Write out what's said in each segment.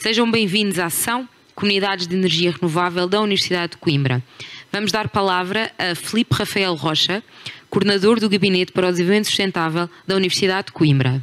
Sejam bem-vindos à sessão Comunidades de Energia Renovável da Universidade de Coimbra. Vamos dar palavra a Filipe Rafael Rocha, coordenador do Gabinete para o Desenvolvimento Sustentável da Universidade de Coimbra.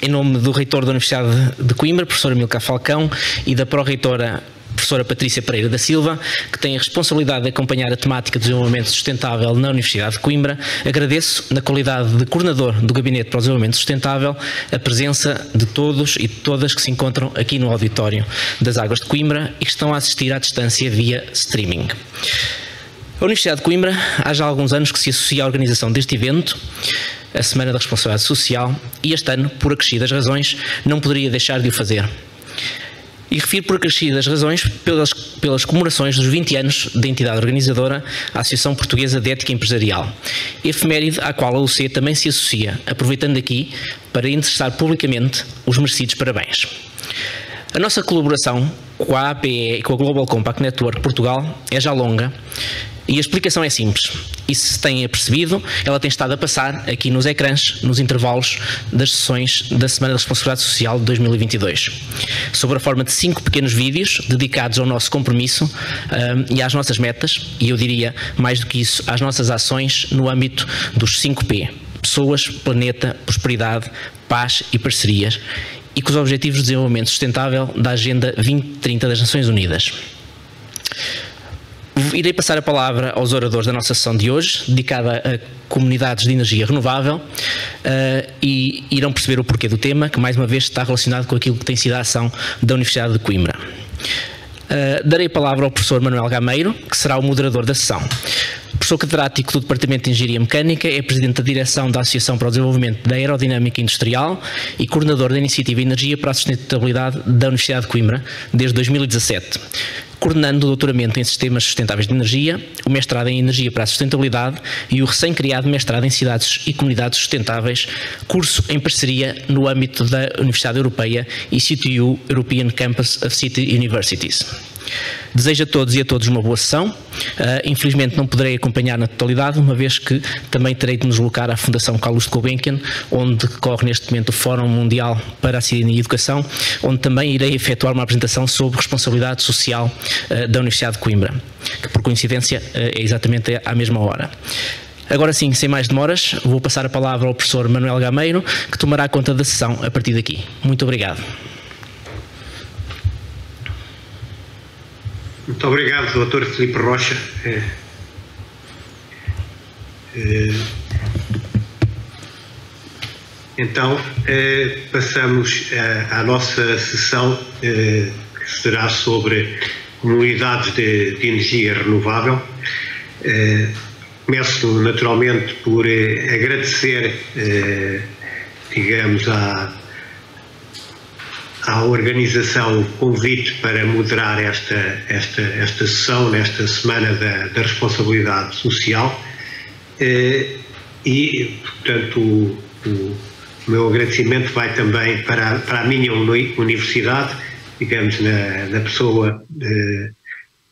Em nome do reitor da Universidade de Coimbra, professor Amílcar Falcão, e da pró-reitora, professora Patrícia Pereira da Silva, que tem a responsabilidade de acompanhar a temática do desenvolvimento sustentável na Universidade de Coimbra, agradeço, na qualidade de coordenador do Gabinete para o Desenvolvimento Sustentável, a presença de todos e de todas que se encontram aqui no auditório das Águas de Coimbra e que estão a assistir à distância via streaming. A Universidade de Coimbra há já alguns anos que se associa à organização deste evento, a Semana da Responsabilidade Social, e este ano, por acrescidas razões, não poderia deixar de o fazer. E refiro por acrescidas razões pelas comemorações dos 20 anos da entidade organizadora, a Associação Portuguesa de Ética Empresarial, efeméride à qual a UC também se associa, aproveitando aqui para endereçar publicamente os merecidos parabéns. A nossa colaboração com a APE e com a Global Compact Network Portugal é já longa, e a explicação é simples, e se têm apercebido, ela tem estado a passar aqui nos ecrãs, nos intervalos das sessões da Semana da Responsabilidade Social de 2022, sob a forma de 5 pequenos vídeos dedicados ao nosso compromisso e às nossas metas, e eu diria, mais do que isso, às nossas ações no âmbito dos 5P, pessoas, planeta, prosperidade, paz e parcerias, e com os Objetivos de Desenvolvimento Sustentável da Agenda 2030 das Nações Unidas. Irei passar a palavra aos oradores da nossa sessão de hoje, dedicada a comunidades de energia renovável, e irão perceber o porquê do tema, que mais uma vez está relacionado com aquilo que tem sido a ação da Universidade de Coimbra. Darei a palavra ao professor Manuel Gameiro, que será o moderador da sessão. Professor catedrático do Departamento de Engenharia Mecânica, é presidente da direção da Associação para o Desenvolvimento da Aerodinâmica Industrial e coordenador da Iniciativa Energia para a Sustentabilidade da Universidade de Coimbra desde 2017. Coordenando o doutoramento em Sistemas Sustentáveis de Energia, o mestrado em Energia para a Sustentabilidade e o recém-criado mestrado em Cidades e Comunidades Sustentáveis, curso em parceria no âmbito da Universidade Europeia e CTU European Campus of City Universities. Desejo a todos e a todos uma boa sessão. Infelizmente não poderei acompanhar na totalidade, uma vez que também terei de nos deslocar à Fundação Carlos de Gulbenkian, onde decorre neste momento o Fórum Mundial para a Cidadania e Educação, onde também irei efetuar uma apresentação sobre responsabilidade social da Universidade de Coimbra, que por coincidência é exatamente à mesma hora. Agora sim, sem mais demoras, vou passar a palavra ao professor Manuel Gameiro, que tomará conta da sessão a partir daqui. Muito obrigado. Muito obrigado, Dr. Filipe Rocha. Então, passamos à nossa sessão, que será sobre comunidades de energia renovável. Começo naturalmente por agradecer, digamos, à organização o convite para moderar esta sessão, nesta Semana da Responsabilidade Social, e, portanto, o meu agradecimento vai também para a minha universidade, digamos, na pessoa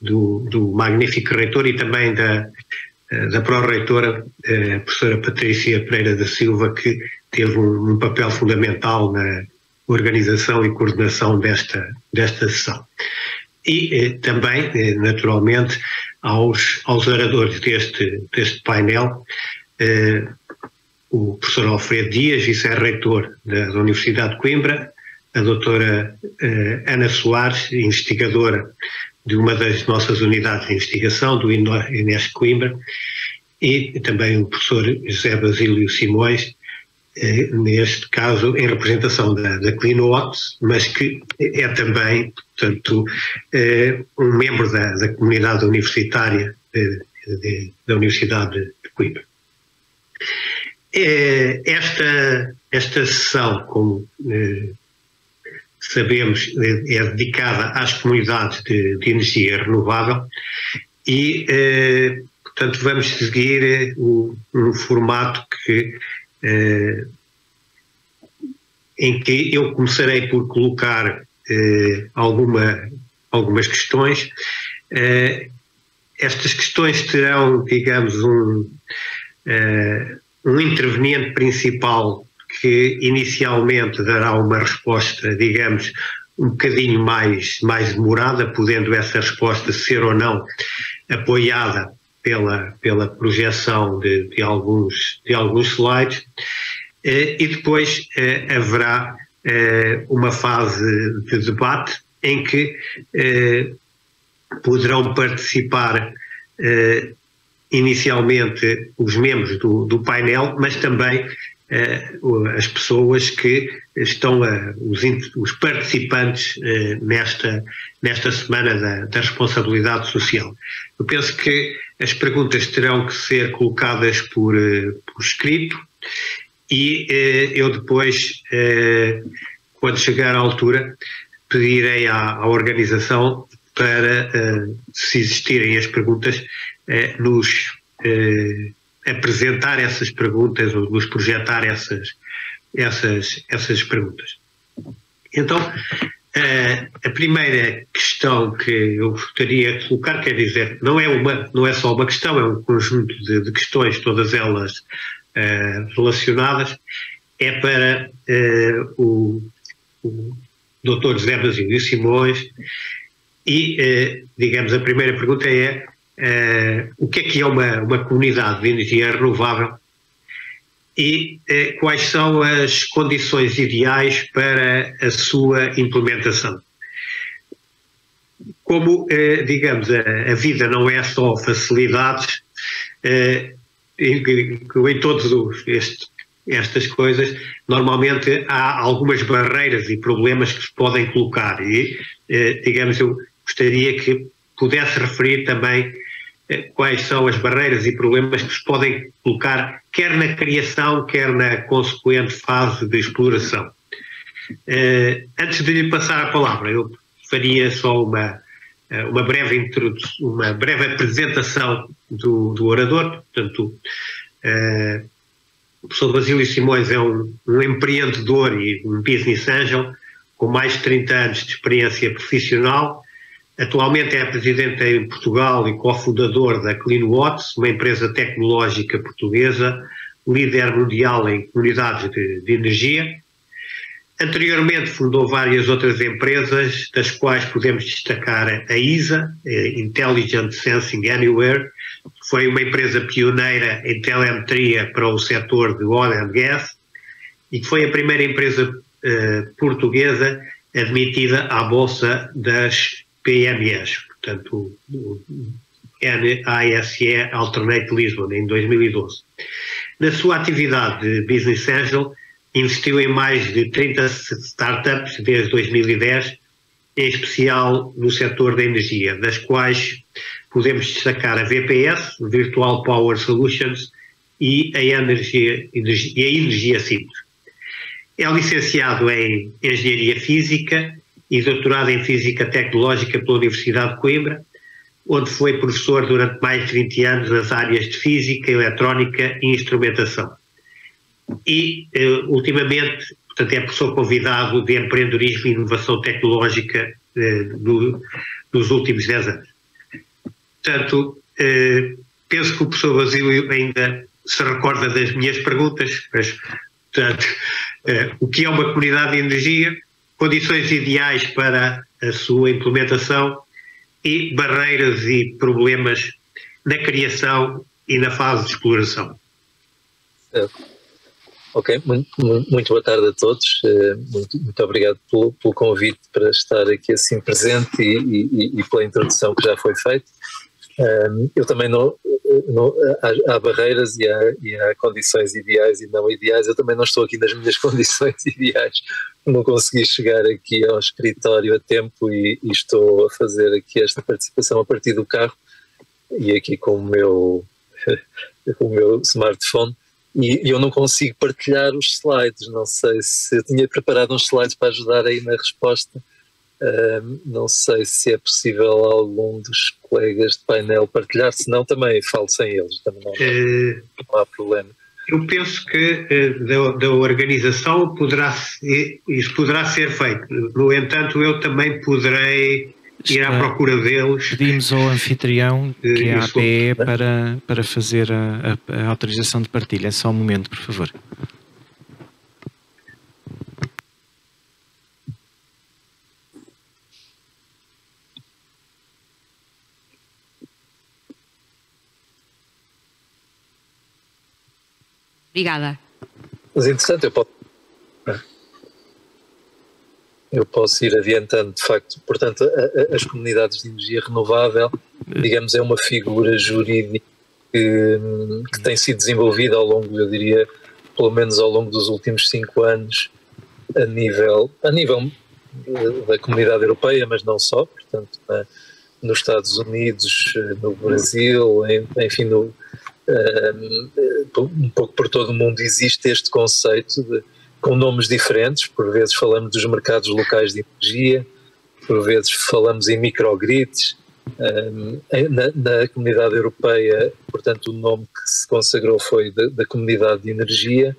do magnífico reitor e também da pró-reitora, a professora Patrícia Pereira da Silva, que teve um papel fundamental na organização e coordenação desta sessão. E também, naturalmente, aos oradores deste painel, o professor Alfredo Dias, vice-reitor da Universidade de Coimbra, a doutora Ana Soares, investigadora de uma das nossas unidades de investigação, do INESC Coimbra, e também o professor José Basílio Simões, neste caso em representação da CleanWatt, mas que é também, portanto, um membro da comunidade universitária da Universidade de Coimbra. Esta sessão, como sabemos, é dedicada às comunidades de energia renovável e, portanto, vamos seguir um formato em que eu começarei por colocar alguma algumas questões. Estas questões terão, digamos, um interveniente principal que inicialmente dará uma resposta, digamos, um bocadinho mais demorada, podendo essa resposta ser ou não apoiada pela projeção de alguns slides, e depois haverá uma fase de debate em que poderão participar inicialmente os membros do painel, mas também as pessoas que estão, os participantes nesta semana da responsabilidade social. Eu penso que as perguntas terão que ser colocadas por escrito, e eu depois, quando chegar à altura, pedirei à organização para, se existirem as perguntas, nos apresentar essas perguntas ou nos projetar essas perguntas. Então, a primeira questão que eu gostaria de colocar, quer dizer, não é só uma questão, é um conjunto de questões, todas elas relacionadas, é para o Dr. José Basílio Simões, e, digamos, a primeira pergunta é: o que é uma comunidade de energia renovável, e quais são as condições ideais para a sua implementação? Como, digamos, a vida não é só facilidades, em todas estas coisas, normalmente há algumas barreiras e problemas que se podem colocar, e, digamos, eu gostaria que pudesse referir também quais são as barreiras e problemas que se podem colocar, quer na criação, quer na consequente fase de exploração. Antes de lhe passar a palavra, eu faria só uma breve introdução, uma breve apresentação do orador. Portanto, o professor Basílio Simões é um empreendedor e um business angel com mais de 30 anos de experiência profissional. Atualmente é presidente em Portugal e cofundador da CleanWatts, uma empresa tecnológica portuguesa, líder mundial em comunidades de energia. Anteriormente fundou várias outras empresas, das quais podemos destacar a ISA, Intelligent Sensing Anywhere, que foi uma empresa pioneira em telemetria para o setor de oil and gas, e que foi a primeira empresa portuguesa admitida à Bolsa das PMEs, portanto, o NISE Alternate Lisbon, em 2012. Na sua atividade de Business Angel, investiu em mais de 30 startups desde 2010, em especial no setor da energia, das quais podemos destacar a VPS, Virtual Power Solutions, e a Energia Simples. É licenciado em Engenharia Física e doutorado em Física Tecnológica pela Universidade de Coimbra, onde foi professor durante mais de 20 anos nas áreas de Física, Eletrónica e Instrumentação. E, ultimamente, portanto, é professor convidado de Empreendedorismo e Inovação Tecnológica nos últimos 10 anos. Portanto, penso que o professor Basílio ainda se recorda das minhas perguntas, mas, portanto, o que é uma comunidade de energia, condições ideais para a sua implementação e barreiras e problemas na criação e na fase de exploração. Ok, muito boa tarde a todos, muito obrigado pelo convite para estar aqui assim presente e pela introdução que já foi feita. Eu também há barreiras e há condições ideais e não ideais. Eu também não estou aqui nas minhas condições ideais, não consegui chegar aqui ao escritório a tempo e estou a fazer aqui esta participação a partir do carro e aqui com o meu smartphone, e eu não consigo partilhar os slides. Não sei se eu tinha preparado uns slides para ajudar aí na resposta. Não sei se é possível algum dos colegas de painel partilhar, senão também falo sem eles, também não há problema. Eu penso que da organização isso poderá ser feito. No entanto, eu também poderei ir à procura deles. Pedimos ao anfitrião, que é a APE, para fazer a autorização de partilha. Só um momento, por favor. Obrigada. Mas interessante, eu posso ir adiantando, de facto. Portanto, as comunidades de energia renovável, digamos, é uma figura jurídica que tem sido desenvolvida ao longo, eu diria, pelo menos ao longo dos últimos 5 anos, a nível da comunidade europeia, mas não só, portanto, nos Estados Unidos, no Brasil, enfim, um pouco por todo o mundo existe este conceito com nomes diferentes. Por vezes falamos dos mercados locais de energia, por vezes falamos em microgrids. Na comunidade europeia, portanto, o nome que se consagrou foi da comunidade de energia.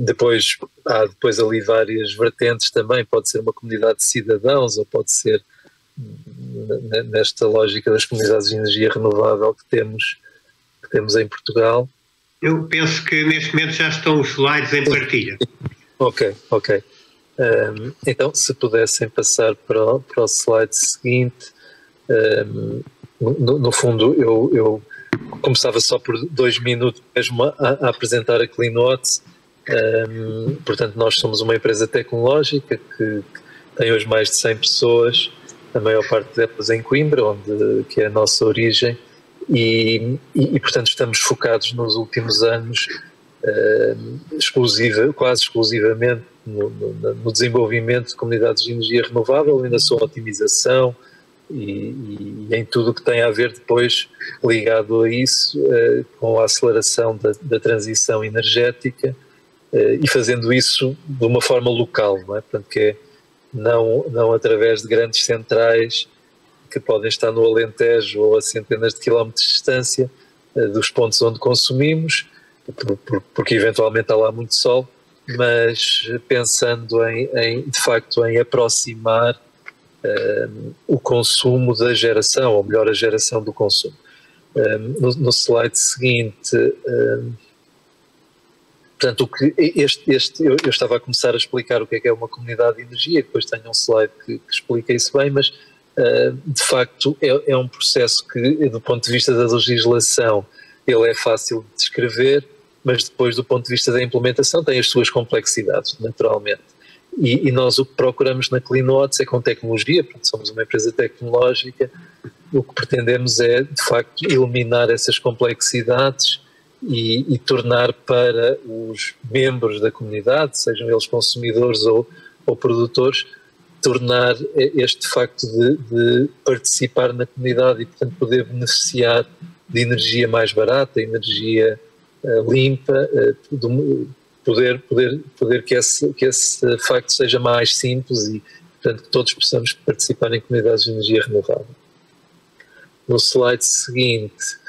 Depois há ali várias vertentes também, pode ser uma comunidade de cidadãos ou pode ser nesta lógica das comunidades de energia renovável que temos em Portugal. Eu penso que neste momento já estão os slides em partilha. Ok. Então, se pudessem passar para o slide seguinte. No fundo, eu começava só por 2 minutos mesmo a apresentar a CleanWatts. Portanto, nós somos uma empresa tecnológica que tem hoje mais de 100 pessoas, a maior parte delas em Coimbra, que é a nossa origem. E, portanto, estamos focados nos últimos anos quase exclusivamente no desenvolvimento de comunidades de energia renovável e na sua otimização e em tudo o que tem a ver depois ligado a isso, com a aceleração da transição energética, e fazendo isso de uma forma local, não é? Portanto, que é não através de grandes centrais que podem estar no Alentejo ou a centenas de quilómetros de distância dos pontos onde consumimos, porque eventualmente há lá muito sol, mas pensando de facto em aproximar o consumo da geração, ou melhor, a geração do consumo. No slide seguinte, portanto, eu estava a começar a explicar o que é uma comunidade de energia, depois tenho um slide que explica isso bem, mas de facto é um processo que, do ponto de vista da legislação, ele é fácil de descrever, mas depois do ponto de vista da implementação tem as suas complexidades, naturalmente. E nós o que procuramos na CleanWatts é com tecnologia, porque somos uma empresa tecnológica, o que pretendemos é, de facto, eliminar essas complexidades e tornar para os membros da comunidade, sejam eles consumidores ou produtores, tornar este facto de participar na comunidade e, portanto, poder beneficiar de energia mais barata, energia limpa, poder que esse facto seja mais simples e, portanto, que todos possamos participar em comunidades de energia renovável. No slide seguinte,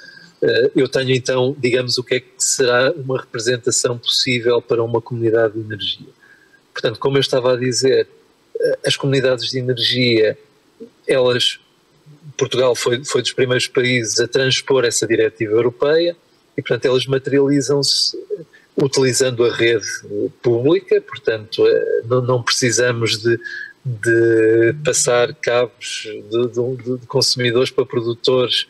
eu tenho então, digamos, o que é que será uma representação possível para uma comunidade de energia. Portanto, como eu estava a dizer, as comunidades de energia, Portugal foi dos primeiros países a transpor essa diretiva europeia e, portanto, elas materializam-se utilizando a rede pública, portanto, não precisamos de passar cabos de consumidores para produtores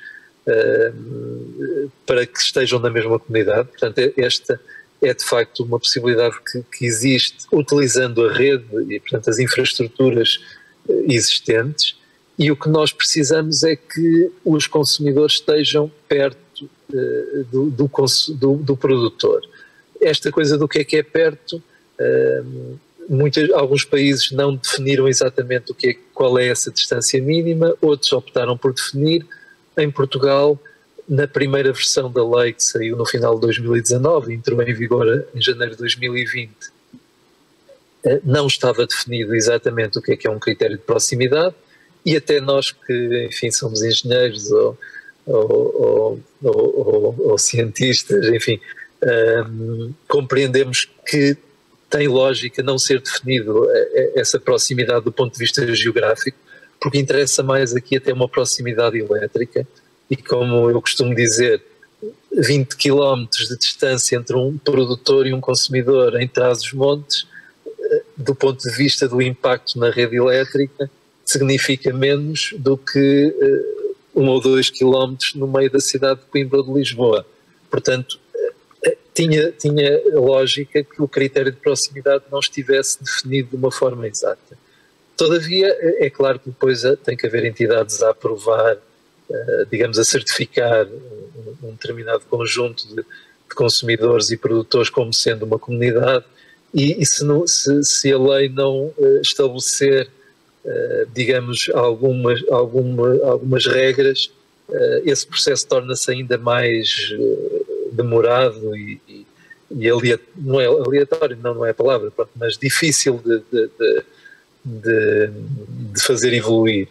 para que estejam na mesma comunidade. Portanto, esta é de facto uma possibilidade que existe utilizando a rede e, portanto, as infraestruturas existentes, e o que nós precisamos é que os consumidores estejam perto do produtor. Esta coisa do que é perto, alguns países não definiram exatamente qual é essa distância mínima, outros optaram por definir. Em Portugal, na primeira versão da lei que saiu no final de 2019 e entrou em vigor em janeiro de 2020, não estava definido exatamente o que é um critério de proximidade, e até nós que, enfim, somos engenheiros ou cientistas, enfim, compreendemos que tem lógica não ser definido essa proximidade do ponto de vista geográfico, porque interessa mais aqui até uma proximidade elétrica e, como eu costumo dizer, 20 km de distância entre um produtor e um consumidor em Trás-os-Montes, do ponto de vista do impacto na rede elétrica, significa menos do que 1 ou 2 km no meio da cidade de Coimbra ou de Lisboa. Portanto, tinha lógica que o critério de proximidade não estivesse definido de uma forma exata. Todavia, é claro que depois tem que haver entidades a aprovar, digamos, a certificar um determinado conjunto de consumidores e produtores como sendo uma comunidade, e se a lei não estabelecer, digamos, algumas regras, esse processo torna-se ainda mais demorado e não é aleatório, não é a palavra, mas difícil de fazer evoluir.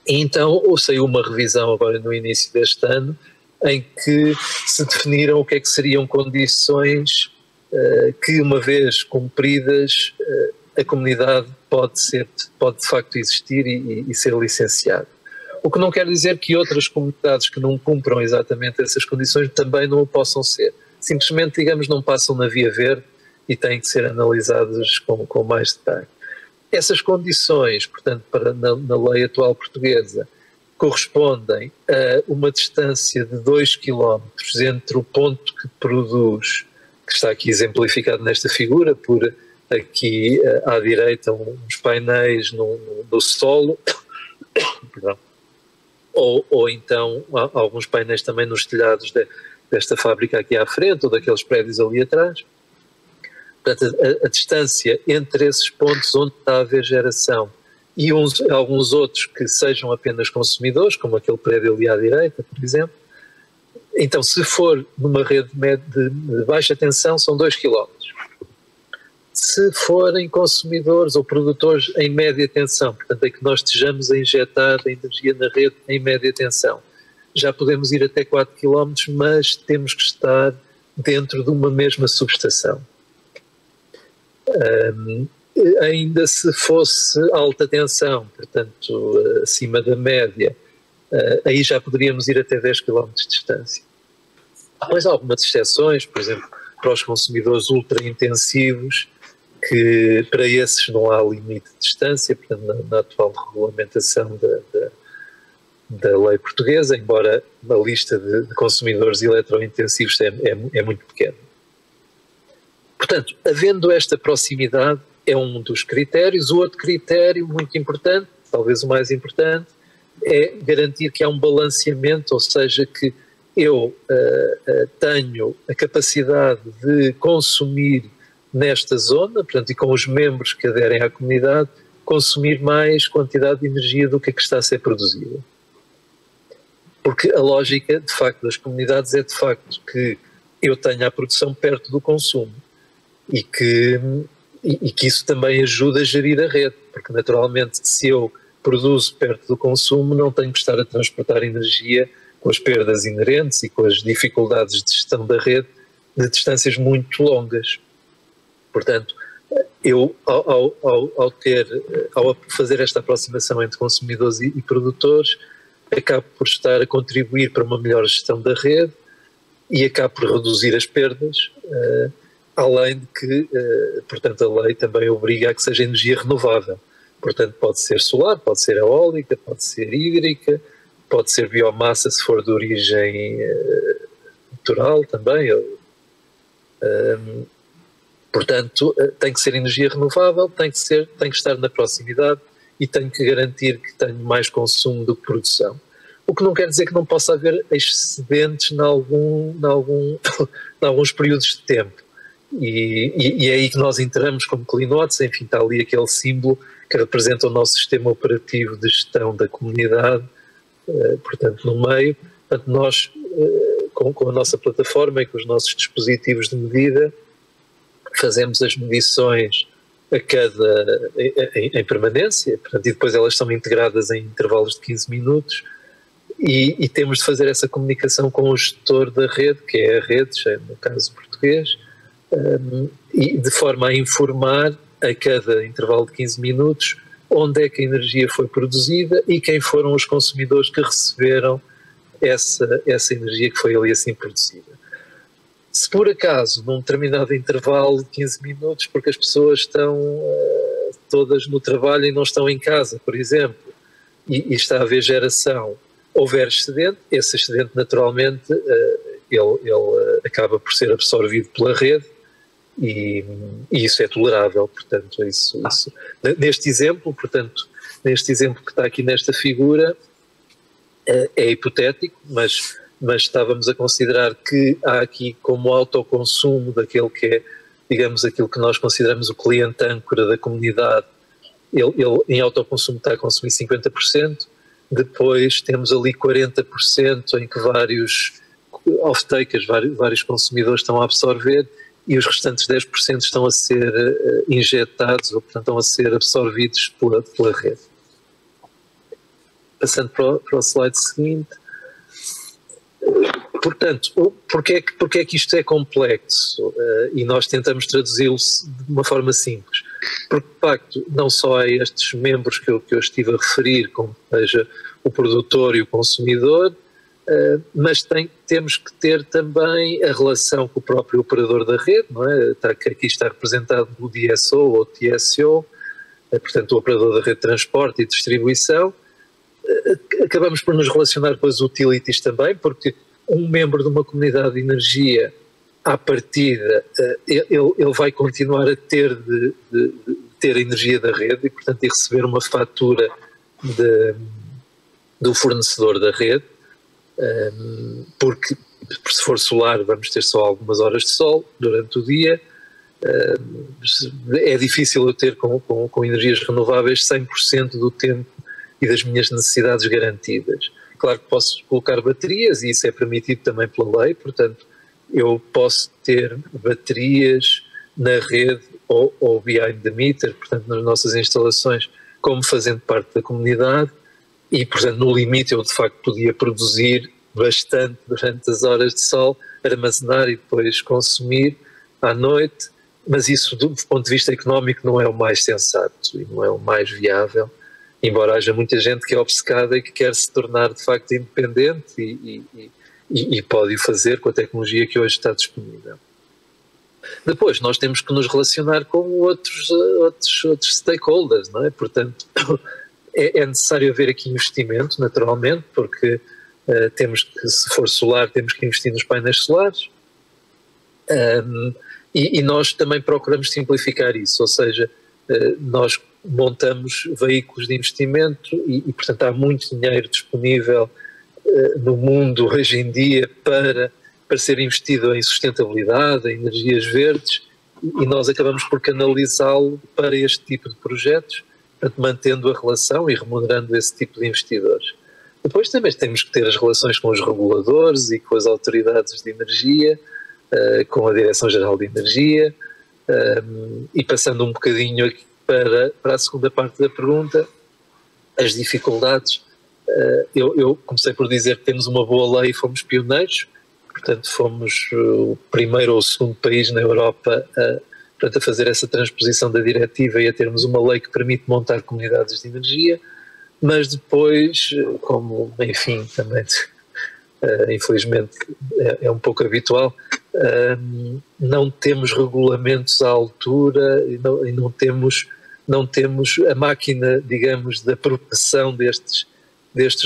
E então saiu uma revisão agora no início deste ano em que se definiram o que é que seriam condições que, uma vez cumpridas, a comunidade pode de facto existir e ser licenciada. O que não quer dizer que outras comunidades que não cumpram exatamente essas condições também não o possam ser. Simplesmente, digamos, não passam na via verde e têm que ser analisadas com mais detalhe. Essas condições, portanto, na lei atual portuguesa, correspondem a uma distância de 2 km entre o ponto que produz, que está aqui exemplificado nesta figura, por aqui à direita uns painéis no solo, perdão, ou então alguns painéis também nos telhados desta fábrica aqui à frente, ou daqueles prédios ali atrás. Portanto, a distância entre esses pontos onde está a haver geração e alguns outros que sejam apenas consumidores, como aquele prédio ali à direita, por exemplo. Então, se for numa rede de baixa tensão, são 2 km. Se forem consumidores ou produtores em média tensão, portanto é que nós estejamos a injetar a energia na rede em média tensão, já podemos ir até 4 km, mas temos que estar dentro de uma mesma subestação. Ainda se fosse alta tensão, portanto acima da média, aí já poderíamos ir até 10 km de distância. Depois há algumas exceções, por exemplo, para os consumidores ultra-intensivos, que para esses não há limite de distância, portanto na atual regulamentação da lei portuguesa, embora a lista de consumidores eletrointensivos é muito pequena. Portanto, havendo esta proximidade, é um dos critérios. O outro critério muito importante, talvez o mais importante, é garantir que há um balanceamento, ou seja, que eu tenho a capacidade de consumir nesta zona, portanto, e com os membros que aderem à comunidade, consumir mais quantidade de energia do que está a ser produzida. Porque a lógica, de facto, das comunidades é, de facto, que eu tenha a produção perto do consumo e que isso também ajuda a gerir a rede, porque, naturalmente, se eu produzo perto do consumo, não tenho que estar a transportar energia com as perdas inerentes e com as dificuldades de gestão da rede de distâncias muito longas. Portanto, eu, ao fazer esta aproximação entre consumidores e produtores, acabo por estar a contribuir para uma melhor gestão da rede e acabo por reduzir as perdas, além de que, portanto, a lei também obriga a que seja energia renovável. Portanto, pode ser solar, pode ser eólica, pode ser hídrica, pode ser biomassa se for de origem natural também. Portanto, tem que ser energia renovável, tem que estar na proximidade e tem que garantir que tenho mais consumo do que produção. O que não quer dizer que não possa haver excedentes em alguns períodos de tempo. E é aí que nós entramos como Clinotes, enfim, está ali aquele símbolo que representa o nosso sistema operativo de gestão da comunidade, portanto, no meio. Portanto, nós, com a nossa plataforma e com os nossos dispositivos de medida, fazemos as medições em permanência, portanto, e depois elas são integradas em intervalos de 15 minutos e temos de fazer essa comunicação com o gestor da rede, que é a rede, no caso português, e de forma a informar a cada intervalo de 15 minutos onde é que a energia foi produzida e quem foram os consumidores que receberam essa energia que foi ali assim produzida. Se por acaso, num determinado intervalo de 15 minutos, porque as pessoas estão todas no trabalho e não estão em casa, por exemplo, e está a haver geração, houver excedente, esse excedente naturalmente ele acaba por ser absorvido pela rede e isso é tolerável, portanto, isso. Neste exemplo que está aqui nesta figura, é hipotético, mas estávamos a considerar que há aqui como autoconsumo daquele que é, digamos, aquilo que nós consideramos o cliente âncora da comunidade, ele em autoconsumo está a consumir 50%, depois temos ali 40% em que vários off-takers, vários consumidores estão a absorver e os restantes 10% estão a ser injetados, ou portanto estão a ser absorvidos pela rede. Passando para o slide seguinte. Portanto, porque é que isto é complexo e nós tentamos traduzi-lo de uma forma simples? Porque, de facto, não só há estes membros que eu estive a referir, como seja o produtor e o consumidor, mas temos que ter também a relação com o próprio operador da rede, não é? Aqui está representado o DSO ou TSO, portanto o operador da rede de transporte e distribuição. Acabamos por nos relacionar com as utilities também, porque um membro de uma comunidade de energia, à partida, ele vai continuar a ter ter a energia da rede e, portanto, de receber uma fatura do fornecedor da rede, porque se for solar vamos ter só algumas horas de sol durante o dia. É difícil eu ter com energias renováveis 100% do tempo e das minhas necessidades garantidas. Claro que posso colocar baterias e isso é permitido também pela lei, portanto eu posso ter baterias na rede ou behind the meter, portanto nas nossas instalações, como fazendo parte da comunidade e, portanto, no limite eu de facto podia produzir bastante durante as horas de sol, armazenar e depois consumir à noite, mas isso do ponto de vista económico não é o mais sensato e não é o mais viável, embora haja muita gente que é obcecada e que quer se tornar de facto independente e pode o fazer com a tecnologia que hoje está disponível. Depois nós temos que nos relacionar com outros stakeholders, não é? Portanto, é necessário haver aqui investimento, naturalmente, porque temos que, se for solar, temos que investir nos painéis solares e nós também procuramos simplificar isso, ou seja, nós montamos veículos de investimento e, portanto, há muito dinheiro disponível no mundo hoje em dia para ser investido em sustentabilidade, em energias verdes, e nós acabamos por canalizá-lo para este tipo de projetos, portanto, mantendo a relação e remunerando esse tipo de investidores. Depois também temos que ter as relações com os reguladores e com as autoridades de energia, com a Direção-Geral de Energia, e passando um bocadinho aqui para a segunda parte da pergunta, as dificuldades. Eu comecei por dizer que temos uma boa lei e fomos pioneiros, portanto fomos o primeiro ou o segundo país na Europa a fazer essa transposição da diretiva e a termos uma lei que permite montar comunidades de energia, mas depois, como enfim também infelizmente é um pouco habitual, não temos regulamentos à altura e não temos a máquina, digamos, da proteção destes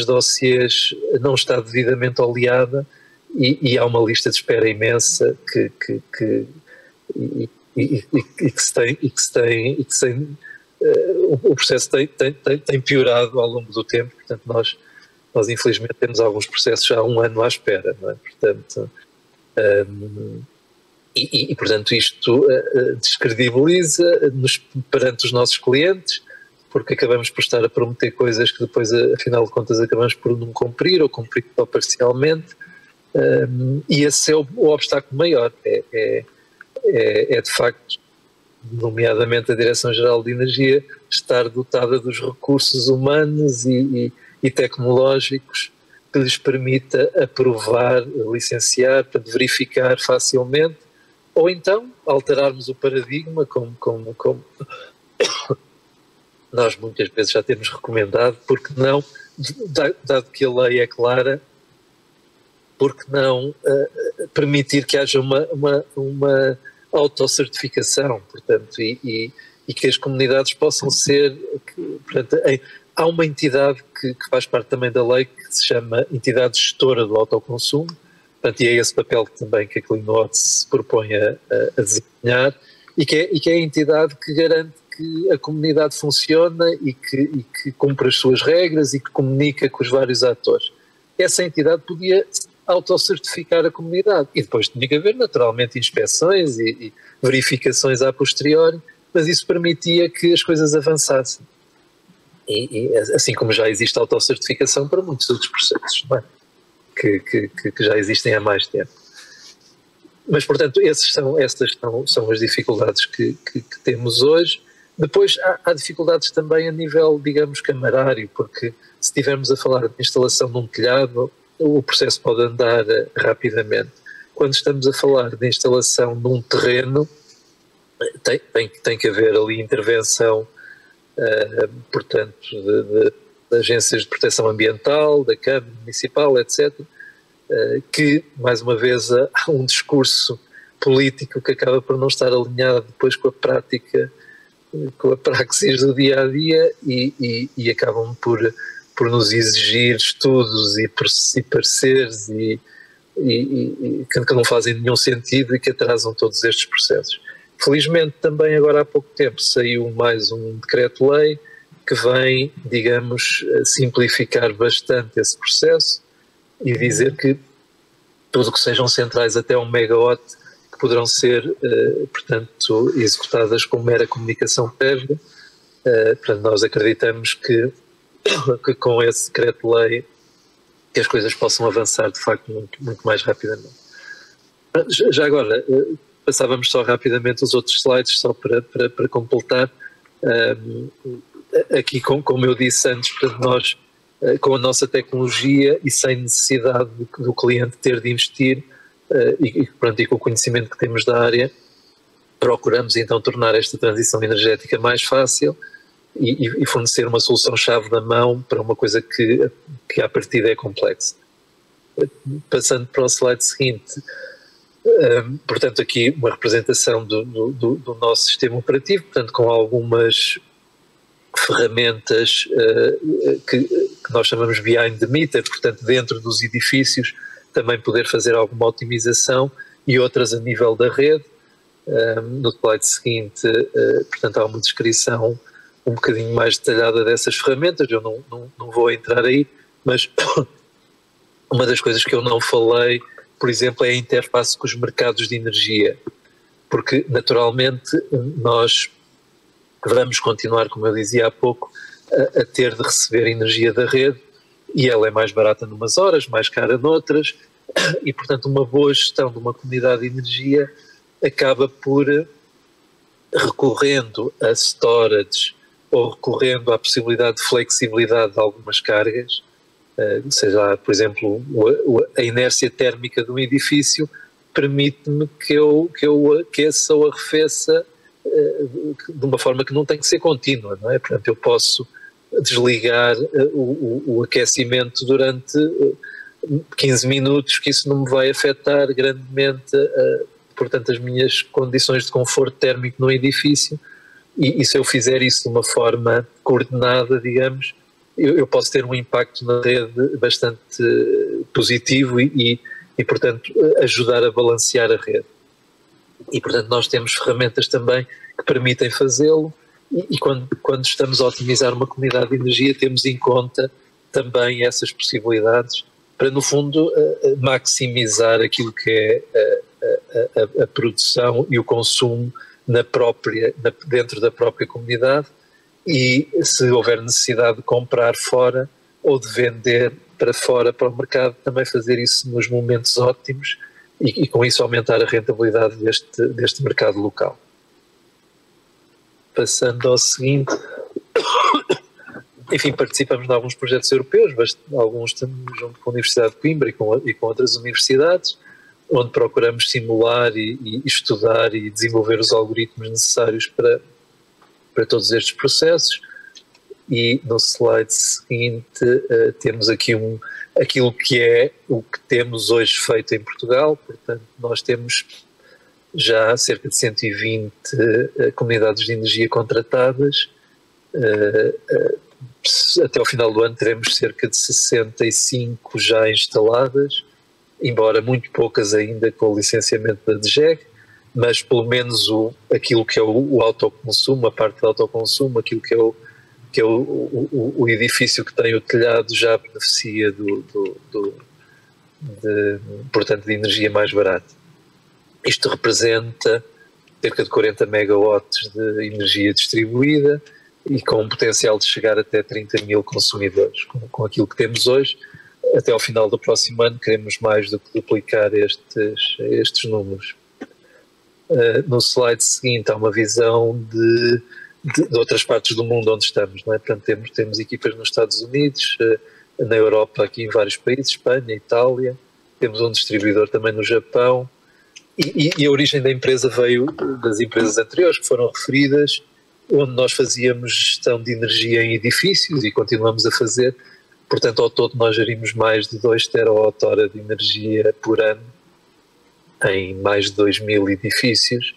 dossiês não está devidamente oleada e há uma lista de espera imensa que o processo tem piorado ao longo do tempo, portanto nós infelizmente temos alguns processos já há um ano à espera, não é? Portanto, portanto isto descredibiliza-nos perante os nossos clientes, porque acabamos por estar a prometer coisas que depois, afinal de contas, acabamos por não cumprir ou cumprir só parcialmente, e esse é o obstáculo maior, é de facto, nomeadamente a Direção-Geral de Energia, estar dotada dos recursos humanos e tecnológicos que lhes permita aprovar, licenciar, para verificar facilmente, ou então alterarmos o paradigma, como nós muitas vezes já temos recomendado, porque não, dado que a lei é clara, porque não permitir que haja uma autocertificação, portanto, e que as comunidades possam ser, portanto, há uma entidade que faz parte também da lei que se chama Entidade Gestora do Autoconsumo, portanto, e é esse papel também que a CleanWatt se propõe a desempenhar, e que é a entidade que garante que a comunidade funciona e que cumpre as suas regras e que comunica com os vários atores. Essa entidade podia autocertificar a comunidade e depois tinha que haver naturalmente inspeções e verificações a posteriori, mas isso permitia que as coisas avançassem. E assim como já existe autocertificação para muitos outros processos, não é? que já existem há mais tempo. Mas, portanto, estas são as dificuldades que temos hoje. Depois há dificuldades também a nível, digamos, camarário, porque se estivermos a falar de instalação num telhado, o processo pode andar rapidamente. Quando estamos a falar de instalação num terreno, tem que haver ali intervenção, portanto, de agências de proteção ambiental, da Câmara Municipal, etc., que, mais uma vez, há um discurso político que acaba por não estar alinhado depois com a prática, com a praxis do dia-a-dia e acabam por nos exigir estudos e pareceres que não fazem nenhum sentido e que atrasam todos estes processos. Felizmente também agora há pouco tempo saiu mais um decreto-lei que vem, digamos, simplificar bastante esse processo e dizer que tudo o que sejam centrais até 1 megawatt que poderão ser, portanto, executadas com mera comunicação prévia. Portanto, nós acreditamos que com esse decreto-lei que as coisas possam avançar de facto muito mais rapidamente. Já agora, passávamos só rapidamente os outros slides, só para completar. Aqui, como eu disse antes, portanto, nós, com a nossa tecnologia e sem necessidade do cliente ter de investir e com o conhecimento que temos da área, procuramos então tornar esta transição energética mais fácil e fornecer uma solução-chave na mão para uma coisa que à partida é complexa. Passando para o slide seguinte, portanto aqui uma representação do nosso sistema operativo, portanto com algumas ferramentas que nós chamamos behind the meter, portanto dentro dos edifícios também poder fazer alguma otimização e outras a nível da rede. No slide seguinte, portanto há uma descrição um bocadinho mais detalhada dessas ferramentas, eu não vou entrar aí, mas uma das coisas que eu não falei, por exemplo, é a interface com os mercados de energia, porque naturalmente nós vamos continuar, como eu dizia há pouco, a ter de receber energia da rede e ela é mais barata numas horas, mais cara noutras e, portanto, uma boa gestão de uma comunidade de energia acaba por, recorrendo a storage ou recorrendo à possibilidade de flexibilidade de algumas cargas, seja, por exemplo, a inércia térmica de um edifício permite-me que eu aqueça ou arrefeça de uma forma que não tem que ser contínua, não é? Portanto, eu posso desligar o aquecimento durante 15 minutos, que isso não me vai afetar grandemente, portanto, as minhas condições de conforto térmico no edifício, e se eu fizer isso de uma forma coordenada, digamos, eu posso ter um impacto na rede bastante positivo e, portanto, ajudar a balancear a rede. E, portanto, nós temos ferramentas também que permitem fazê-lo e quando estamos a otimizar uma comunidade de energia temos em conta também essas possibilidades para, no fundo, maximizar aquilo que é a produção e o consumo dentro da própria comunidade e, se houver necessidade de comprar fora ou de vender para fora, para o mercado, também fazer isso nos momentos óptimos e com isso aumentar a rentabilidade deste mercado local. Passando ao seguinte, enfim, participamos de alguns projetos europeus, alguns junto com a Universidade de Coimbra e com outras universidades, onde procuramos simular e estudar e desenvolver os algoritmos necessários para todos estes processos. e no slide seguinte temos aqui aquilo que é o que temos hoje feito em Portugal. Portanto, nós temos já cerca de 120 comunidades de energia contratadas. Até ao final do ano teremos cerca de 65 já instaladas, embora muito poucas ainda com o licenciamento da DGEC, mas pelo menos aquilo que é o autoconsumo, a parte do autoconsumo, aquilo que é o edifício que tem o telhado já beneficia portanto, de energia mais barata. Isto representa cerca de 40 megawatts de energia distribuída e com um potencial de chegar até 30 mil consumidores. Com aquilo que temos hoje, até ao final do próximo ano, queremos mais do que duplicar estes números. No slide seguinte há uma visão de outras partes do mundo onde estamos, não é? Portanto, temos equipas nos Estados Unidos, na Europa, aqui em vários países, Espanha, Itália, temos um distribuidor também no Japão, e a origem da empresa veio das empresas anteriores que foram referidas, onde nós fazíamos gestão de energia em edifícios e continuamos a fazer. Portanto, ao todo nós gerimos mais de 2 terawatt-hora de energia por ano em mais de 2.000 edifícios,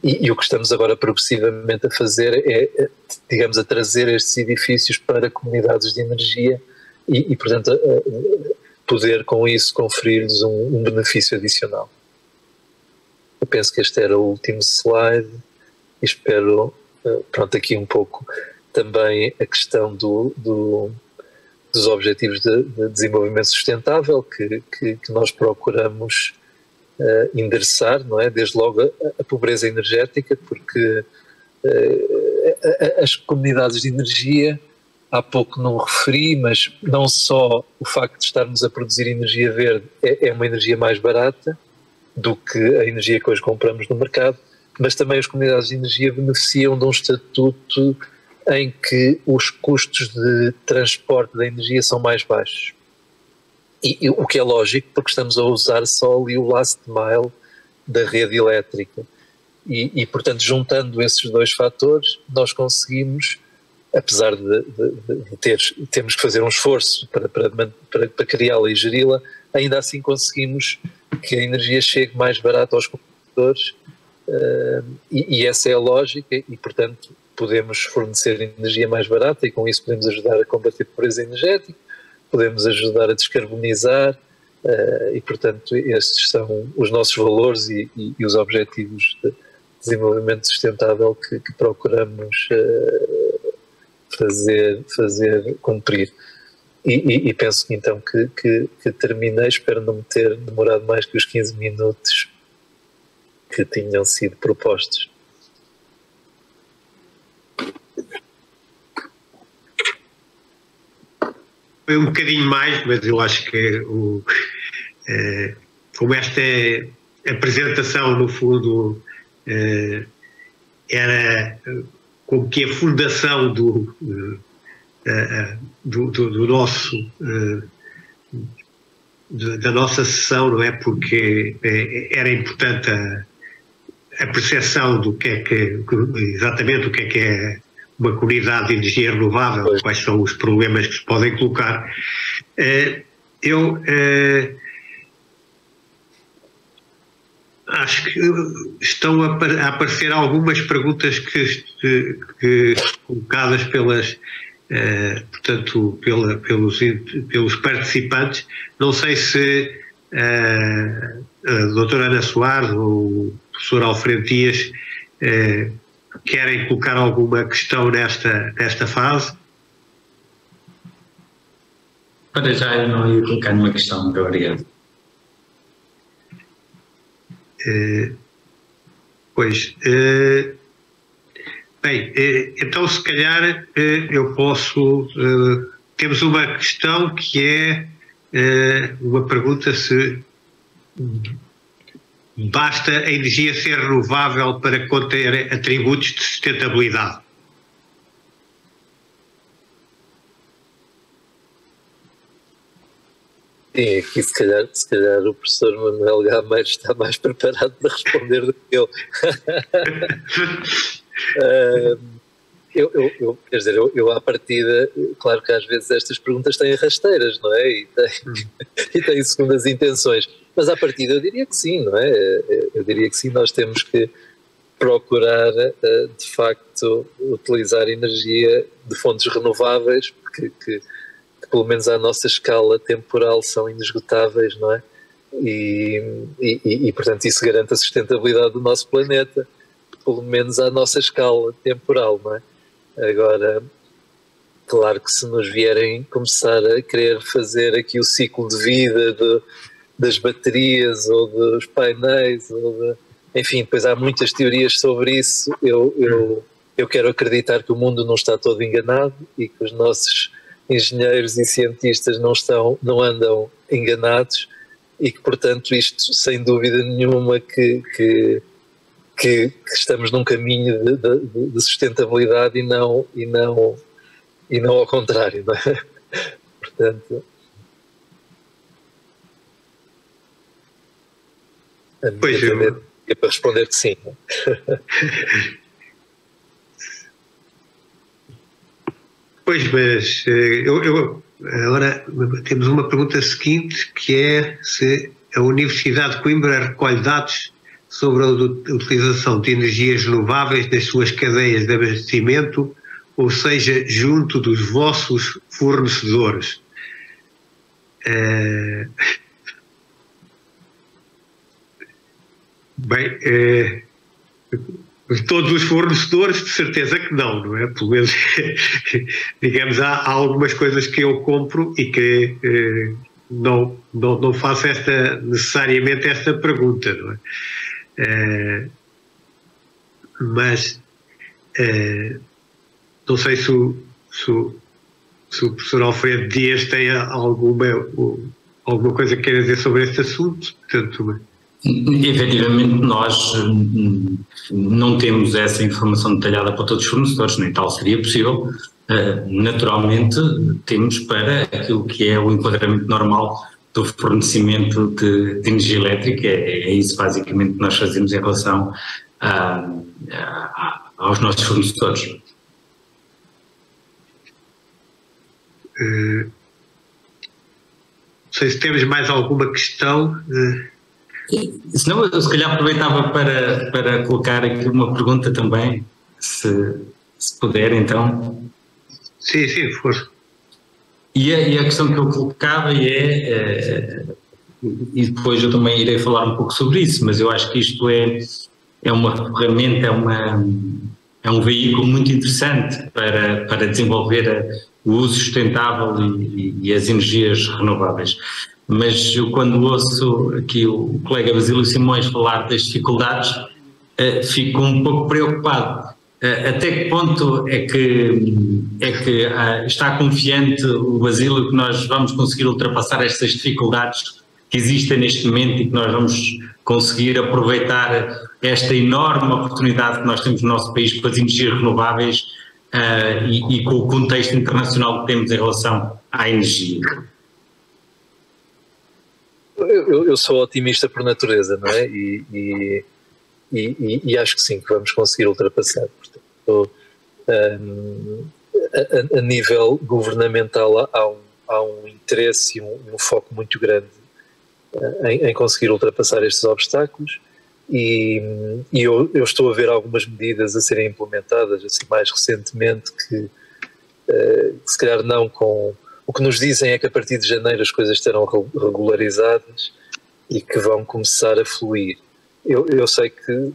e o que estamos agora progressivamente a fazer é, digamos, a trazer estes edifícios para comunidades de energia e portanto, poder com isso conferir-lhes um benefício adicional. Eu penso que este era o último slide e espero, pronto, aqui um pouco também a questão dos objetivos de desenvolvimento sustentável que nós procuramos endereçar, não é? Desde logo a pobreza energética, porque as comunidades de energia, há pouco não referi, mas não só o facto de estarmos a produzir energia verde é uma energia mais barata do que a energia que hoje compramos no mercado, mas também as comunidades de energia beneficiam de um estatuto em que os custos de transporte da energia são mais baixos. E o que é lógico, porque estamos a usar só ali o last mile da rede elétrica. E portanto, juntando esses dois fatores, nós conseguimos, apesar de termos que fazer um esforço para criá-la e geri-la, ainda assim conseguimos que a energia chegue mais barata aos consumidores, e essa é a lógica, e portanto podemos fornecer energia mais barata e com isso podemos ajudar a combater a pobreza energética, podemos ajudar a descarbonizar, e portanto estes são os nossos valores e os objetivos de desenvolvimento sustentável que procuramos fazer cumprir. E penso então que terminei, espero não me ter demorado mais que os 15 minutos que tinham sido propostos. Foi um bocadinho mais, mas eu acho que como esta apresentação, no fundo, era como que a fundação do nosso, da nossa sessão, não é? Porque era importante a percepção do que é exatamente o que é uma comunidade de energia renovável, quais são os problemas que se podem colocar. Acho que estão a aparecer algumas perguntas que colocadas pelos participantes. Não sei se a doutora Ana Soares ou o professor Alfredo Dias querem colocar alguma questão nesta fase. Para já eu não ia colocar nenhuma questão, muito obrigado. Bem, então se calhar eu posso... temos uma questão que é uma pergunta se basta a energia ser renovável para conter atributos de sustentabilidade. Sim, aqui se calhar o professor Manuel Gameiro está mais preparado para responder do que eu. Quer dizer, eu à partida, claro que às vezes estas perguntas têm rasteiras, não é? E têm segundas intenções, mas à partida eu diria que sim, não é? Eu diria que sim, nós temos que procurar de facto utilizar energia de fontes renováveis que pelo menos à nossa escala temporal são inesgotáveis, não é? E portanto isso garante a sustentabilidade do nosso planeta, pelo menos à nossa escala temporal, não é? Agora, claro que se nos vierem começar a querer fazer aqui o ciclo de vida das baterias ou dos painéis, enfim, depois há muitas teorias sobre isso. Eu quero acreditar que o mundo não está todo enganado e que os nossos engenheiros e cientistas não andam enganados e que, portanto, isto, sem dúvida nenhuma, que estamos num caminho de sustentabilidade e não ao contrário, não é? Portanto, pois é para responder que sim. Pois, mas agora temos uma pergunta seguinte, que é se a Universidade de Coimbra recolhe dados sobre a utilização de energias renováveis nas suas cadeias de abastecimento, ou seja, junto dos vossos fornecedores. Bem, todos os fornecedores, de certeza que não é? Pelo menos, digamos, há algumas coisas que eu compro e que não faço necessariamente esta pergunta, não é? Mas não sei se o professor Alfredo Dias tem alguma coisa que queira dizer sobre este assunto. Portanto, efetivamente nós não temos essa informação detalhada para todos os fornecedores, nem tal seria possível. Naturalmente temos para aquilo que é o enquadramento normal do fornecimento de energia elétrica, é isso basicamente que nós fazemos em relação aos nossos fornecedores. Não sei se temos mais alguma questão. Senão eu se calhar aproveitava para colocar aqui uma pergunta também, se puder então. Sim, força. E a questão que eu colocava e depois eu também irei falar um pouco sobre isso, mas eu acho que isto é uma ferramenta, é um veículo muito interessante para desenvolver o uso sustentável e as energias renováveis. Mas eu, quando ouço aqui o colega Basílio Simões falar das dificuldades, fico um pouco preocupado. Até que ponto é que está confiante o Basílio que nós vamos conseguir ultrapassar estas dificuldades que existem neste momento e que nós vamos conseguir aproveitar esta enorme oportunidade que nós temos no nosso país com as energias renováveis e com o contexto internacional que temos em relação à energia? Eu sou otimista por natureza, não é? E acho que sim, que vamos conseguir ultrapassar. Portanto, a nível governamental há um interesse e um foco muito grande em conseguir ultrapassar estes obstáculos e eu estou a ver algumas medidas a serem implementadas, assim, mais recentemente, que se calhar não com... O que nos dizem é que a partir de janeiro as coisas estarão regularizadas e que vão começar a fluir. Eu sei que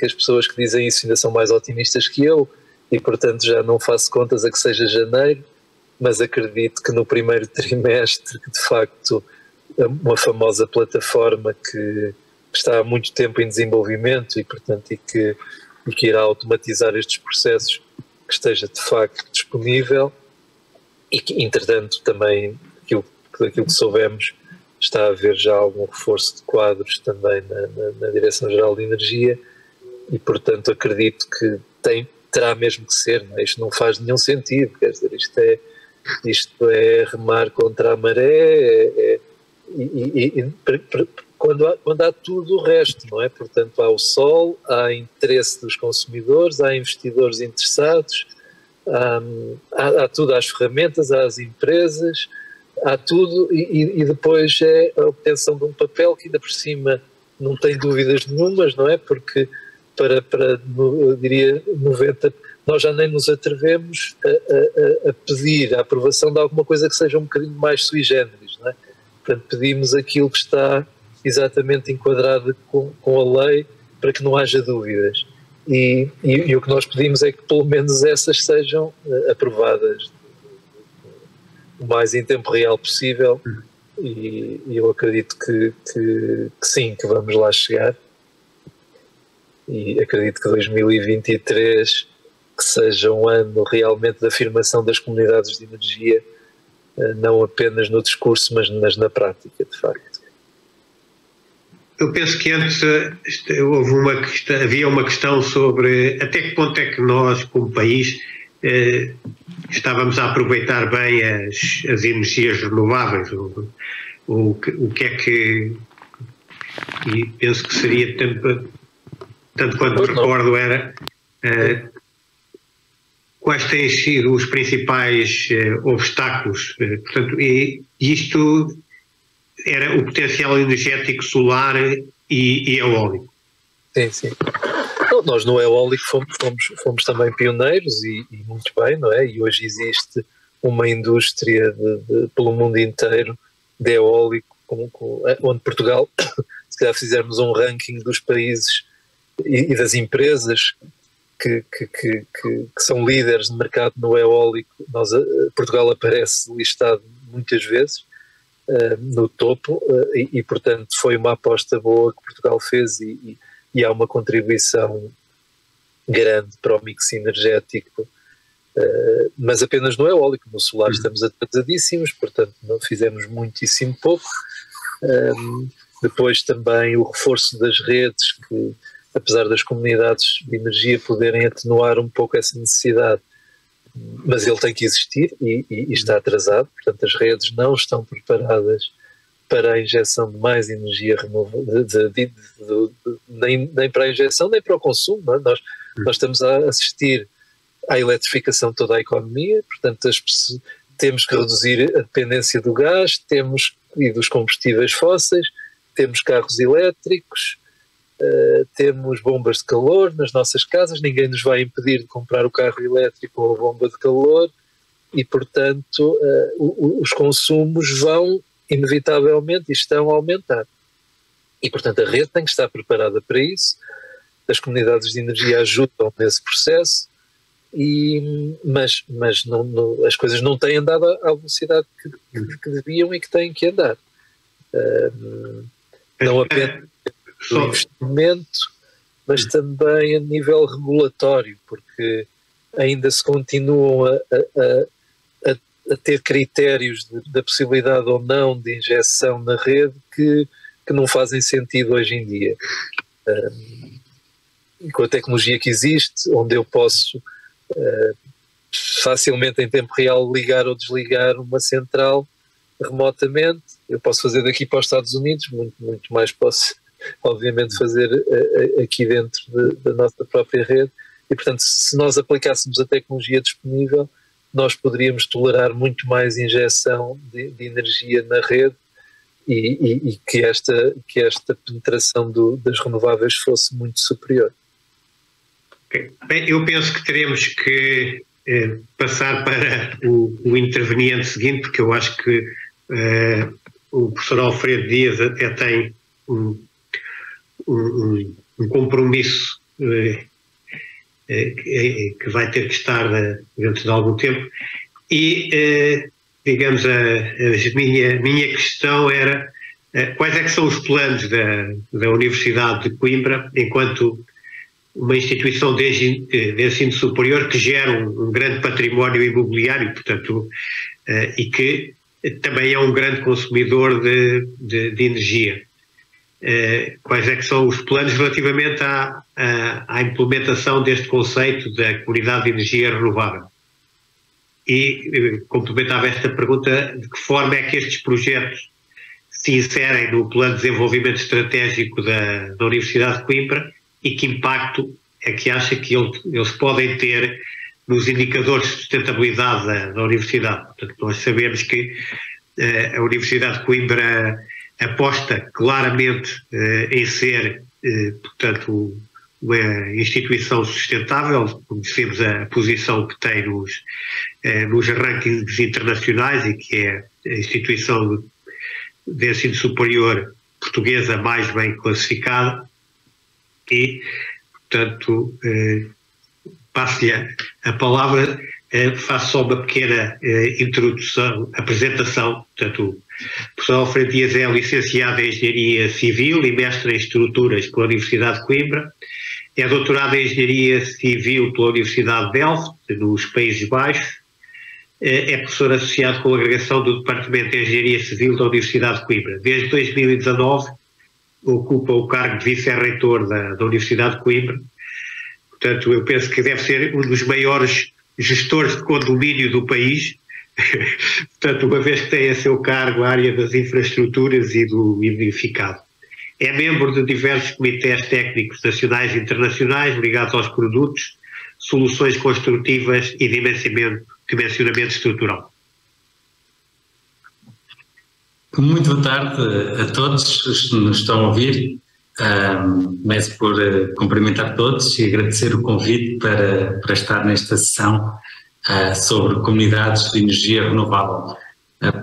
as pessoas que dizem isso ainda são mais otimistas que eu e, portanto, já não faço contas a que seja janeiro, mas acredito que no primeiro trimestre, que de facto uma famosa plataforma que está há muito tempo em desenvolvimento e, portanto, e que irá automatizar estes processos, que esteja de facto disponível e que, entretanto, também daquilo que soubemos, está a haver já algum reforço de quadros também na Direção-Geral de Energia e, portanto, acredito que terá mesmo que ser, não é? Isto não faz nenhum sentido, quer dizer, isto é remar contra a maré, quando há tudo o resto, não é? Portanto, há o sol, há interesse dos consumidores, há investidores interessados, há tudo, há as ferramentas, há as empresas, há tudo, e depois é a obtenção de um papel que ainda por cima não tem dúvidas nenhumas, não é? Porque eu diria 90%, nós já nem nos atrevemos a pedir a aprovação de alguma coisa que seja um bocadinho mais sui generis, não é? Portanto, pedimos aquilo que está exatamente enquadrado com a lei para que não haja dúvidas. E o que nós pedimos é que pelo menos essas sejam aprovadas o mais em tempo real possível, e eu acredito que sim, que vamos lá chegar, e acredito que 2023 que seja um ano realmente de afirmação das comunidades de energia, não apenas no discurso, mas na prática, de facto. Eu penso que antes havia uma questão sobre até que ponto é que nós, como país, estávamos a aproveitar bem as energias renováveis, o que é que, e penso que seria tanto quanto me recordo era quais têm sido os principais obstáculos, portanto, e isto era o potencial energético solar e eólico. Sim, sim. Então, nós no eólico fomos também pioneiros e muito bem, não é? E hoje existe uma indústria pelo mundo inteiro de eólico, onde Portugal, se calhar fizermos um ranking dos países e das empresas que são líderes de mercado no eólico, Portugal aparece listado muitas vezes no topo, e portanto foi uma aposta boa que Portugal fez, e há uma contribuição grande para o mix energético, mas apenas no eólico. No solar estamos atrasadíssimos, portanto não fizemos muitíssimo pouco. Depois também o reforço das redes, que apesar das comunidades de energia poderem atenuar um pouco essa necessidade, mas ele tem que existir e está atrasado. Portanto, as redes não estão preparadas para a injeção de mais energia renovável, nem para a injeção nem para o consumo, não é? Nós estamos a assistir à eletrificação de toda a economia, portanto temos que reduzir a dependência do gás, e dos combustíveis fósseis, temos carros elétricos, temos bombas de calor nas nossas casas, ninguém nos vai impedir de comprar o carro elétrico ou a bomba de calor, e portanto os consumos vão inevitavelmente e estão a aumentar, e portanto a rede tem que estar preparada para isso. As comunidades de energia ajudam nesse processo, mas as coisas não têm andado à velocidade que deviam e que têm que andar, não apenas do investimento, mas também a nível regulatório, porque ainda se continuam a ter critérios da possibilidade ou não de injeção na rede que não fazem sentido hoje em dia. Com a tecnologia que existe, onde eu posso facilmente em tempo real ligar ou desligar uma central remotamente, eu posso fazer daqui para os Estados Unidos, muito mais posso obviamente fazer aqui dentro da nossa própria rede, e portanto se nós aplicássemos a tecnologia disponível, nós poderíamos tolerar muito mais injeção de energia na rede, e que esta penetração das renováveis fosse muito superior. Bem, eu penso que teremos que passar para o interveniente seguinte, porque eu acho que o professor Alfredo Dias até tem um compromisso que vai ter que estar dentro de algum tempo, e digamos a minha questão era quais é que são os planos da Universidade de Coimbra enquanto uma instituição de ensino superior que gera um grande património imobiliário, portanto, e que também é um grande consumidor de energia. Quais é que são os planos relativamente à implementação deste conceito da comunidade de energia renovável? E complementava esta pergunta: de que forma é que estes projetos se inserem no plano de desenvolvimento estratégico da Universidade de Coimbra e que impacto é que acha que eles podem ter nos indicadores de sustentabilidade da Universidade. Portanto, nós sabemos que a Universidade de Coimbra aposta claramente em ser, portanto, uma instituição sustentável. Conhecemos a posição que tem nos rankings internacionais e que é a instituição de ensino superior portuguesa mais bem classificada e, portanto, passo-lhe a palavra, faço só uma pequena introdução, apresentação. Portanto, o professor Alfredo Dias é licenciado em Engenharia Civil e mestre em Estruturas pela Universidade de Coimbra, é doutorado em Engenharia Civil pela Universidade de Delft, nos Países Baixos, é professor associado com a agregação do Departamento de Engenharia Civil da Universidade de Coimbra. Desde 2019 ocupa o cargo de vice-reitor da Universidade de Coimbra. Portanto, eu penso que deve ser um dos maiores gestores de condomínio do país. Portanto, uma vez que tem a seu cargo a área das infraestruturas e do edificado. É membro de diversos comitês técnicos nacionais e internacionais ligados aos produtos, soluções construtivas e dimensionamento estrutural. Muito boa tarde a todos os que nos estão a ouvir. Começo por cumprimentar todos e agradecer o convite para estar nesta sessão sobre comunidades de energia renovável.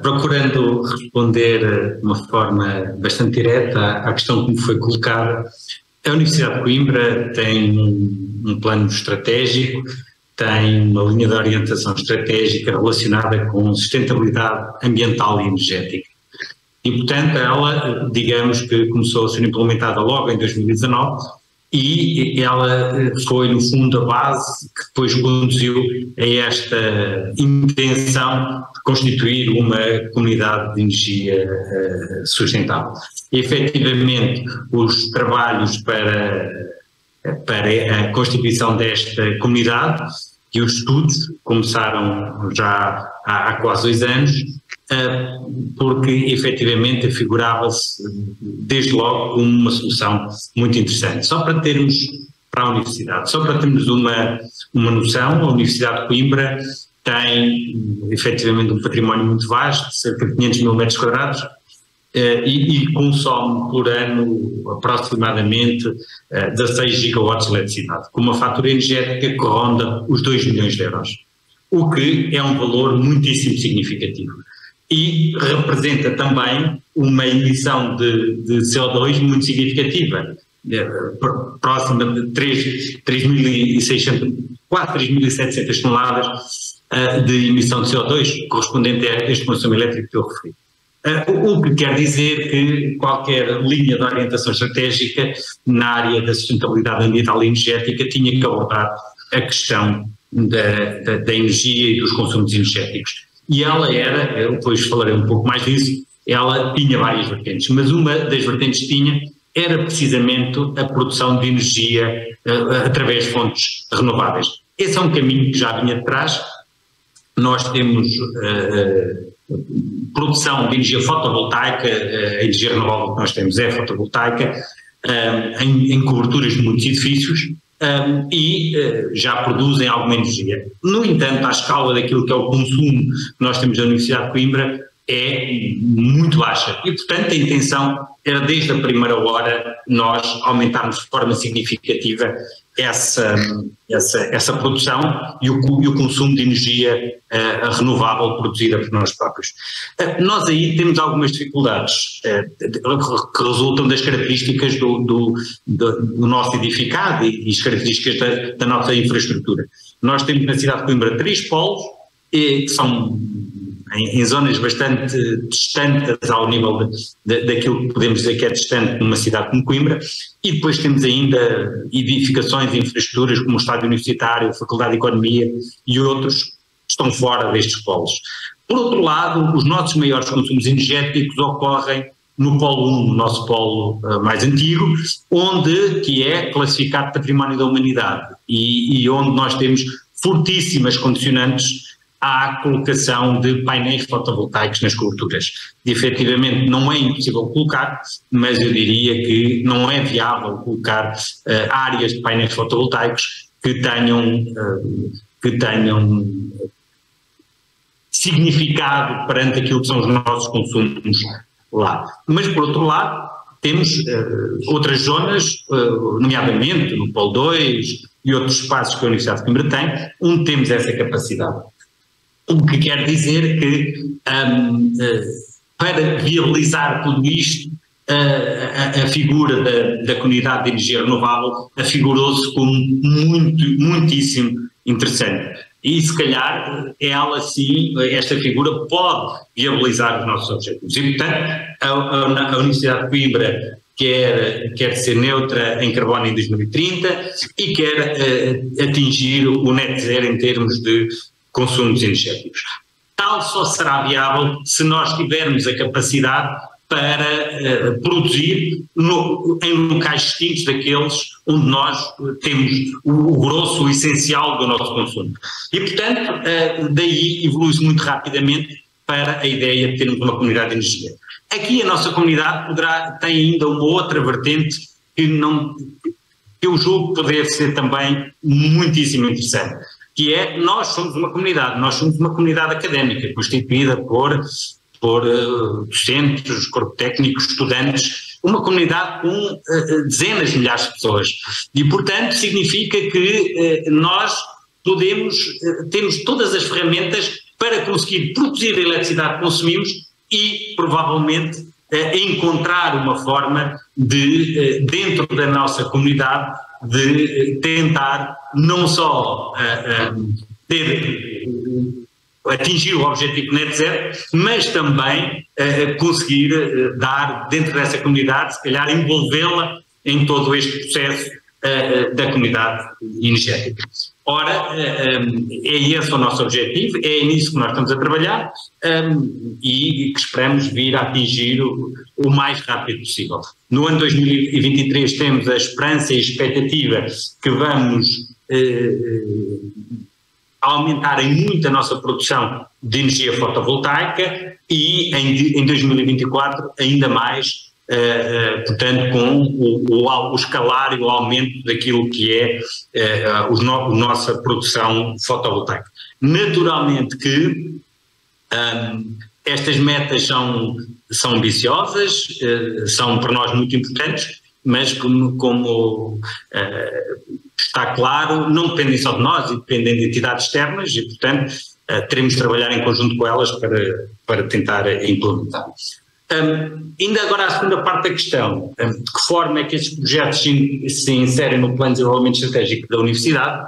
Procurando responder de uma forma bastante direta à questão que me foi colocada, a Universidade de Coimbra tem um plano estratégico, tem uma linha de orientação estratégica relacionada com sustentabilidade ambiental e energética. E, portanto, ela, digamos que começou a ser implementada logo em 2019 e ela foi, no fundo, a base que depois conduziu a esta intenção de constituir uma comunidade de energia sustentável. E, efetivamente, os trabalhos para a constituição desta comunidade e os estudos começaram já há quase 2 anos, porque efetivamente afigurava-se desde logo como uma solução muito interessante. Só para termos, para a Universidade, só para termos uma noção, a Universidade de Coimbra tem efetivamente um património muito vasto, cerca de 500 mil metros quadrados, e consome por ano aproximadamente 16 gigawatts de eletricidade, com uma fatura energética que ronda os 2 milhões de euros, o que é um valor muitíssimo significativo. E representa também uma emissão de CO2 muito significativa, próxima de 3.600, quase 3.700 toneladas de emissão de CO2, correspondente a este consumo elétrico que eu referi. O que quer dizer que qualquer linha de orientação estratégica na área da sustentabilidade ambiental e energética tinha que abordar a questão da energia e dos consumos energéticos. E ela era, eu depois falarei um pouco mais disso, ela tinha várias vertentes, mas uma das vertentes que tinha era precisamente a produção de energia através de fontes renováveis. Esse é um caminho que já vinha de trás. Nós temos produção de energia fotovoltaica, a energia renovável que nós temos é fotovoltaica, em coberturas de muitos edifícios, e já produzem alguma energia. No entanto, à escala daquilo que é o consumo que nós temos na Universidade de Coimbra é muito baixa e, portanto, a intenção era desde a primeira hora nós aumentarmos de forma significativa essa produção e o consumo de energia renovável produzida por nós próprios. Nós aí temos algumas dificuldades que resultam das características do nosso edificado e as características da nossa infraestrutura. Nós temos na cidade de Coimbra 3 polos, que são em zonas bastante distantes ao nível daquilo que podemos dizer que é distante numa cidade como Coimbra, e depois temos ainda edificações e infraestruturas como o Estádio Universitário, a Faculdade de Economia e outros que estão fora destes polos. Por outro lado, os nossos maiores consumos energéticos ocorrem no polo 1, no nosso polo mais antigo, que é classificado Património da Humanidade e onde nós temos fortíssimas condicionantes à colocação de painéis fotovoltaicos nas coberturas. E, efetivamente, não é impossível colocar, mas eu diria que não é viável colocar áreas de painéis fotovoltaicos que tenham significado perante aquilo que são os nossos consumos lá. Mas, por outro lado, temos outras zonas, nomeadamente no Polo 2 e outros espaços que a Universidade de Coimbra tem, onde temos essa capacidade. O que quer dizer que, para viabilizar tudo isto, a figura da comunidade de energia renovável afigurou-se como muitíssimo interessante. E, se calhar, ela sim, esta figura pode viabilizar os nossos objetivos. E, portanto, a Universidade de Coimbra quer ser neutra em carbono em 2030 e quer atingir o net zero em termos de consumos energéticos. Tal só será viável se nós tivermos a capacidade para produzir em locais distintos daqueles onde nós temos o grosso, o essencial do nosso consumo. E, portanto, daí evolui-se muito rapidamente para a ideia de termos uma comunidade de energia. Aqui a nossa comunidade tem ainda uma outra vertente que eu julgo poder ser também muitíssimo interessante, que é nós somos uma comunidade académica, constituída por docentes, corpo técnico, estudantes, uma comunidade com dezenas de milhares de pessoas. E, portanto, significa que nós temos todas as ferramentas para conseguir produzir a eletricidade que consumimos e, provavelmente, encontrar uma forma de, dentro da nossa comunidade, de tentar não só atingir o objetivo net zero, mas também conseguir dar dentro dessa comunidade, se calhar envolvê-la em todo este processo da comunidade energética. Ora, é esse o nosso objetivo, é nisso que nós estamos a trabalhar e que esperamos vir a atingir o mais rápido possível. No ano 2023 temos a esperança e a expectativa que vamos aumentar em muito a nossa produção de energia fotovoltaica e em 2024 ainda mais, portanto, com o escalar e o aumento daquilo que é a nossa produção fotovoltaica. Naturalmente que estas metas são ambiciosas, são para nós muito importantes, mas como está claro, não dependem só de nós e dependem de entidades externas e, portanto, teremos de trabalhar em conjunto com elas para tentar implementar. Ainda agora a segunda parte da questão, de que forma é que estes projetos se inserem no plano de desenvolvimento estratégico da universidade,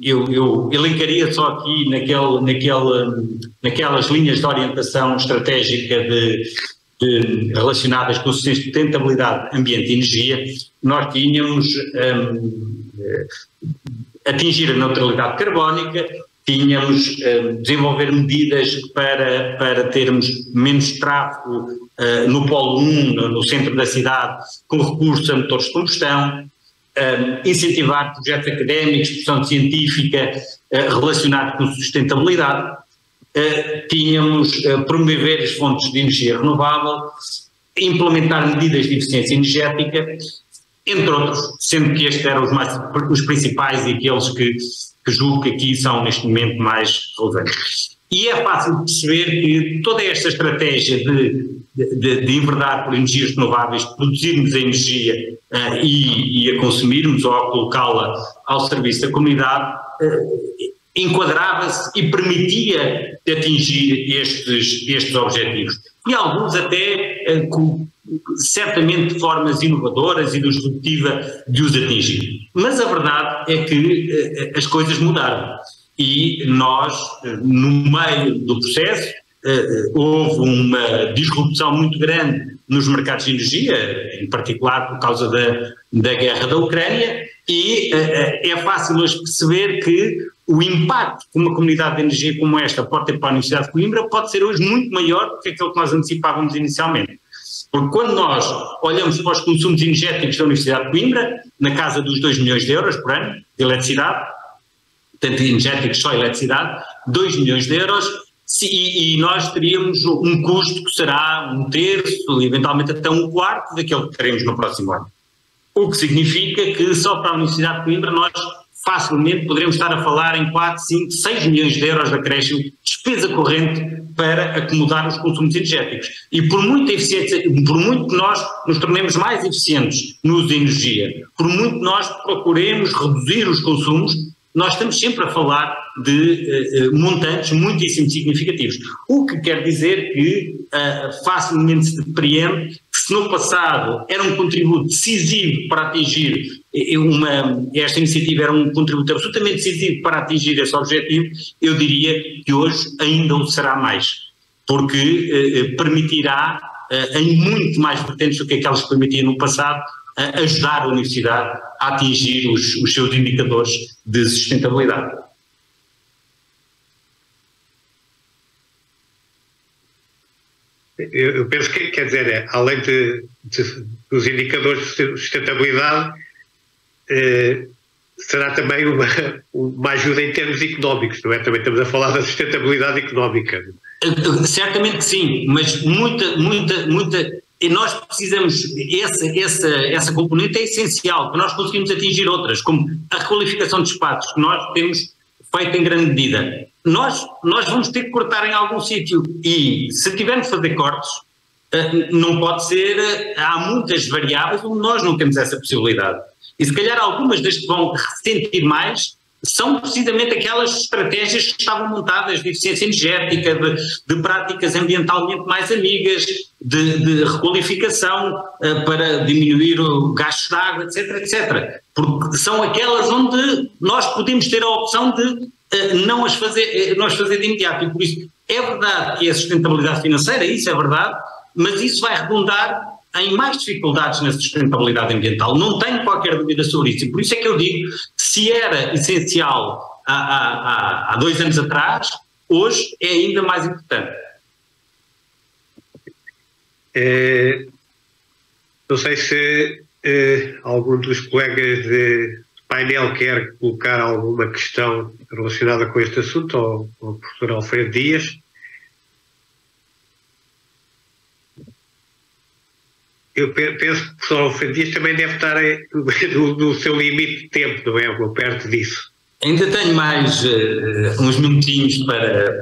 eu elencaria só aqui naquelas linhas de orientação estratégica relacionadas com a sustentabilidade, ambiente e energia. Nós tínhamos atingir a neutralidade carbónica, tínhamos desenvolver medidas para termos menos tráfego no Polo 1, no centro da cidade, com recursos a motores de combustão, incentivar projetos académicos, produção científica relacionada com sustentabilidade. Tínhamos promover as fontes de energia renovável, implementar medidas de eficiência energética, entre outros, sendo que estes eram os principais e aqueles que julgo que aqui são neste momento mais relevantes. E é fácil de perceber que toda esta estratégia de enverdar por energias renováveis, produzirmos a energia e a consumirmos ou a colocá-la ao serviço da comunidade, enquadrava-se e permitia atingir estes objetivos. E alguns até certamente de formas inovadoras e disruptivas de os atingir. Mas a verdade é que as coisas mudaram e nós, no meio do processo, houve uma disrupção muito grande nos mercados de energia, em particular por causa da guerra da Ucrânia, e é fácil hoje perceber que o impacto que uma comunidade de energia como esta pode ter para a Universidade de Coimbra pode ser hoje muito maior do que aquilo que nós antecipávamos inicialmente. Porque quando nós olhamos para os consumos energéticos da Universidade de Coimbra, na casa dos 2 milhões de euros por ano de eletricidade, tanto energéticos só eletricidade, 2 milhões de euros e nós teríamos um custo que será 1/3, eventualmente até 1/4 daquele que teremos no próximo ano. O que significa que só para a Universidade de Coimbra nós facilmente poderemos estar a falar em 4, 5, 6 milhões de euros de acréscimo de despesa corrente para acomodar os consumos energéticos. E por muito eficiência, por muito que nós nos tornemos mais eficientes no uso de energia, por muito que nós procuremos reduzir os consumos, nós estamos sempre a falar de montantes muitíssimo significativos. O que quer dizer que facilmente se depreende que se no passado era um contributo decisivo para atingir esta iniciativa era um contributo absolutamente decisivo para atingir esse objetivo, eu diria que hoje ainda o será mais, porque permitirá, em muito mais vertentes do que aquelas que permitia no passado, ajudar a Universidade a atingir os seus indicadores de sustentabilidade. Eu penso que, quer dizer, além dos indicadores de sustentabilidade, será também uma ajuda em termos económicos, não é? Também estamos a falar da sustentabilidade económica. Certamente que sim, mas muita, e nós precisamos, essa componente é essencial, para nós conseguirmos atingir outras, como a requalificação de espaços, que nós temos feito em grande medida. Nós vamos ter que cortar em algum sítio, e se tivermos de fazer cortes, não pode ser, há muitas variáveis onde nós não temos essa possibilidade. E se calhar algumas das que vão ressentir mais são precisamente aquelas estratégias que estavam montadas de eficiência energética, de práticas ambientalmente mais amigas, de requalificação para diminuir o gasto de água, etc, etc. Porque são aquelas onde nós podemos ter a opção de não as fazer de imediato. E por isso é verdade que é sustentabilidade financeira, isso é verdade, mas isso vai redundar em mais dificuldades na sustentabilidade ambiental. Não tenho qualquer dúvida sobre isso. E por isso é que eu digo que se era essencial há 2 anos atrás, hoje é ainda mais importante. Não sei se algum dos colegas de painel quer colocar alguma questão relacionada com este assunto, ou o professor Alfredo Dias. Eu penso que o professor Alfredo Dias também deve estar no seu limite de tempo, não é? Ou perto disso. Ainda tenho mais uns minutinhos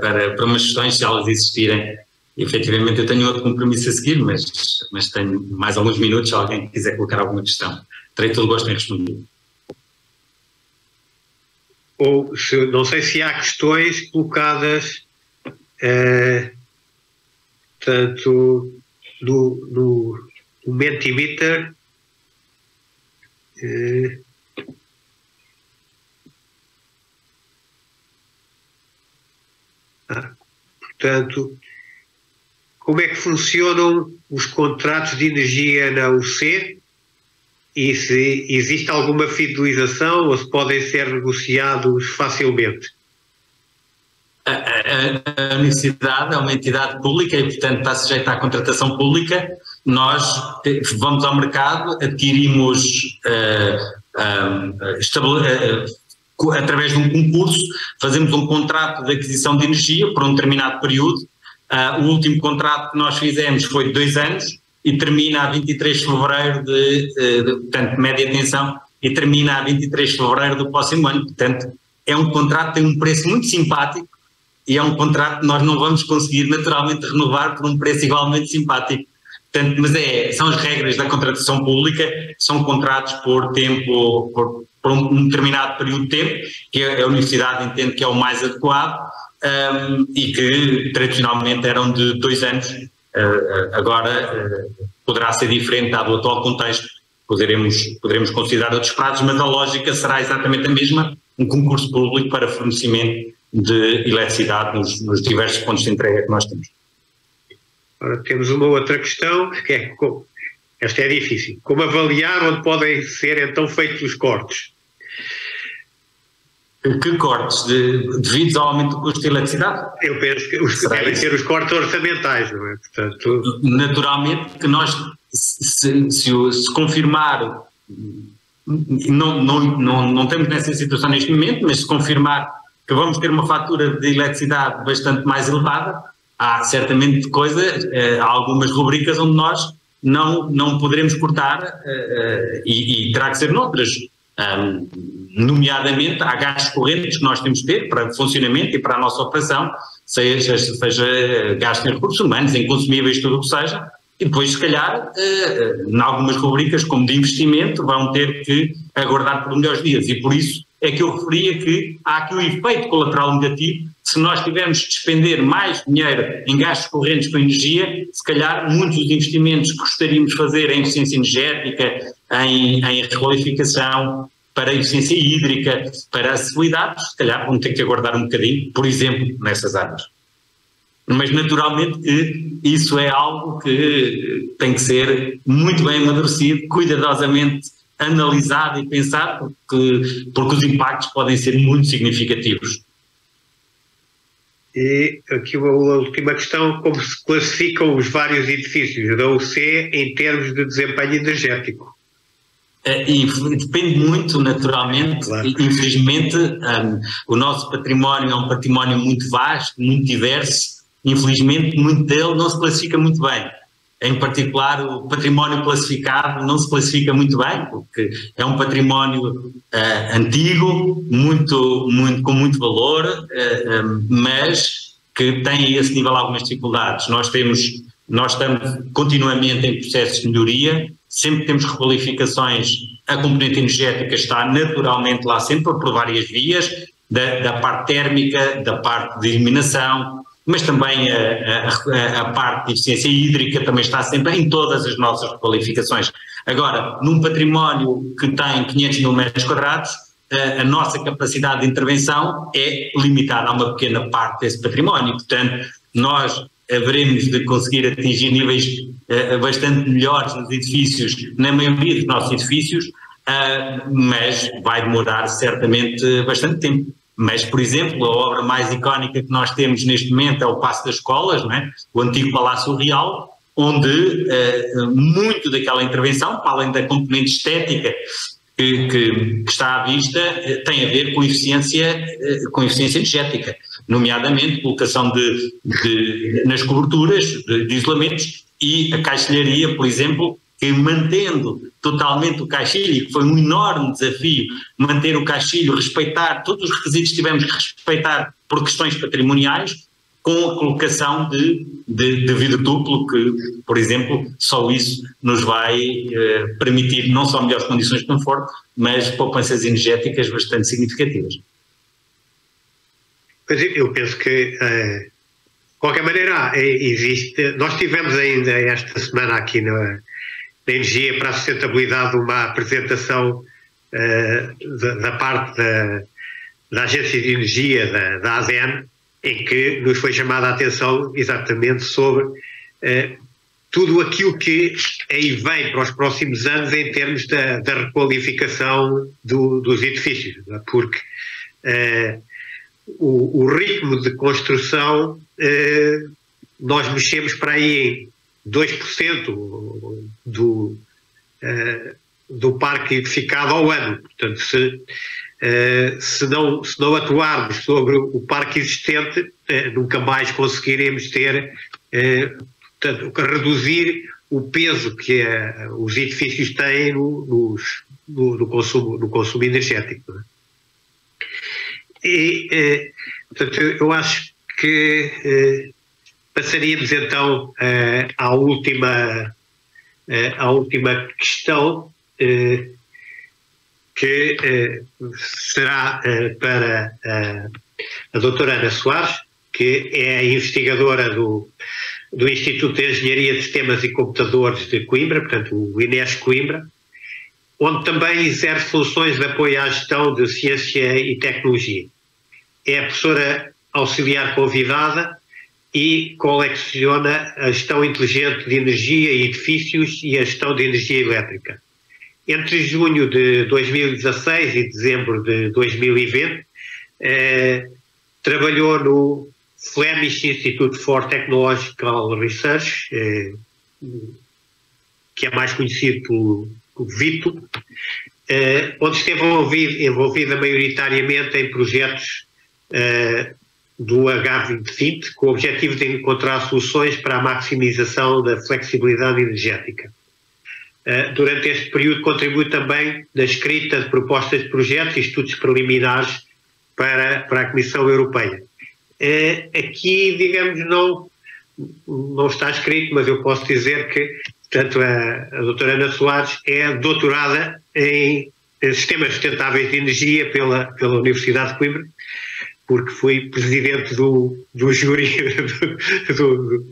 para umas questões, se elas existirem. Efetivamente eu tenho outro compromisso a seguir, mas tenho mais alguns minutos, se alguém quiser colocar alguma questão. Terei todo o gosto em responder. Ou não sei se há questões colocadas tanto no Mentimeter, portanto, como é que funcionam os contratos de energia na UC e se existe alguma fidelização ou se podem ser negociados facilmente? A universidade é uma entidade pública e, portanto, está sujeita à contratação pública. Nós vamos ao mercado, adquirimos através de um concurso, fazemos um contrato de aquisição de energia por um determinado período. O último contrato que nós fizemos foi de 2 anos e termina a 23 de fevereiro portanto, média tensão, e termina a 23 de fevereiro do próximo ano. Portanto, é um contrato que tem um preço muito simpático e é um contrato que nós não vamos conseguir naturalmente renovar por um preço igualmente simpático. Portanto, mas são as regras da contratação pública, são contratos por tempo, por um determinado período de tempo, que a Universidade entende que é o mais adequado, e que tradicionalmente eram de 2 anos. Agora poderá ser diferente dado o atual contexto, poderemos considerar outros prazos, mas a lógica será exatamente a mesma, um concurso público para fornecimento de eletricidade nos diversos pontos de entrega que nós temos. Agora temos uma outra questão, que é, esta é difícil, como avaliar onde podem ser então feitos os cortes? Que cortes? Devidos ao aumento do custo de eletricidade? Eu penso que devem ser os cortes orçamentais, não é? Portanto, naturalmente que nós, se confirmar, não estamos nessa situação neste momento, mas se confirmar que vamos ter uma fatura de eletricidade bastante mais elevada, há certamente há algumas rubricas onde nós não poderemos cortar e terá que ser noutras. Nomeadamente, há gastos correntes que nós temos que ter para funcionamento e para a nossa operação, seja gasto em recursos humanos, em consumíveis, tudo o que seja, e depois, se calhar, em algumas rubricas, como de investimento, vão ter que aguardar por melhores dias. E por isso é que eu referia que há aqui um efeito colateral negativo. Se nós tivermos de despender mais dinheiro em gastos correntes com energia, se calhar muitos dos investimentos que gostaríamos de fazer em eficiência energética, em requalificação, para a eficiência hídrica, para a acessibilidade, se calhar vão ter que aguardar um bocadinho, por exemplo, nessas áreas. Mas naturalmente que isso é algo que tem que ser muito bem amadurecido, cuidadosamente analisado e pensado, porque os impactos podem ser muito significativos. E aqui uma última questão: como se classificam os vários edifícios da UC em termos de desempenho energético? E depende muito, naturalmente. Claro. Infelizmente, o nosso património é um património muito vasto, muito diverso. Infelizmente, muito dele não se classifica muito bem. Em particular, o património classificado não se classifica muito bem, porque é um património antigo, com muito valor, mas que tem a esse nível algumas dificuldades. Nós estamos continuamente em processos de melhoria, sempre que temos requalificações, a componente energética está naturalmente lá sempre por várias vias, da parte térmica, da parte de iluminação, mas também a parte de eficiência hídrica também está sempre em todas as nossas requalificações. Agora, num património que tem 500 mil metros quadrados, a nossa capacidade de intervenção é limitada a uma pequena parte desse património. Portanto, nós haveremos de conseguir atingir níveis bastante melhores nos edifícios, na maioria dos nossos edifícios, mas vai demorar certamente bastante tempo. Mas, por exemplo, a obra mais icónica que nós temos neste momento é o Paço das Escolas, não é? O antigo Palácio Real, onde muito daquela intervenção, para além da componente estética que está à vista, tem a ver com eficiência energética, nomeadamente colocação nas coberturas de isolamentos e a caixilharia, por exemplo, que mantendo totalmente o caixilho, que foi um enorme desafio, manter o caixilho, respeitar todos os requisitos que tivemos que respeitar por questões patrimoniais, com a colocação de vidro duplo, que, por exemplo, só isso nos vai permitir não só melhores condições de conforto, mas poupanças energéticas bastante significativas. Pois eu penso que, de qualquer maneira, nós tivemos ainda esta semana aqui na Energia para a Sustentabilidade uma apresentação da parte da Agência de Energia, da ASEAN, em que nos foi chamada a atenção exatamente sobre tudo aquilo que aí vem para os próximos anos em termos da requalificação dos edifícios, porque o ritmo de construção, nós mexemos para aí em 2% do parque edificado ao ano. Portanto, se não atuarmos sobre o parque existente, nunca mais conseguiremos reduzir o peso que os edifícios têm no consumo energético. E, portanto, eu acho que passaríamos então à última questão, que será para a doutora Ana Soares, que é a investigadora do Instituto de Engenharia de Sistemas e Computadores de Coimbra, portanto o INES Coimbra, onde também exerce funções de apoio à gestão de ciência e tecnologia. É a professora auxiliar convidada e coleciona a gestão inteligente de energia e edifícios e a gestão de energia elétrica. Entre junho de 2016 e dezembro de 2020, trabalhou no Flemish Institute for Technological Research, que é mais conhecido pelo VITO, onde esteve envolvida maioritariamente em projetos do H2020, com o objetivo de encontrar soluções para a maximização da flexibilidade energética. Durante este período contribui também na escrita de propostas de projetos e estudos preliminares para a Comissão Europeia. Aqui, digamos, não está escrito, mas eu posso dizer que, portanto, a doutora Ana Soares é doutorada em Sistemas Sustentáveis de Energia pela Universidade de Coimbra, porque fui presidente do júri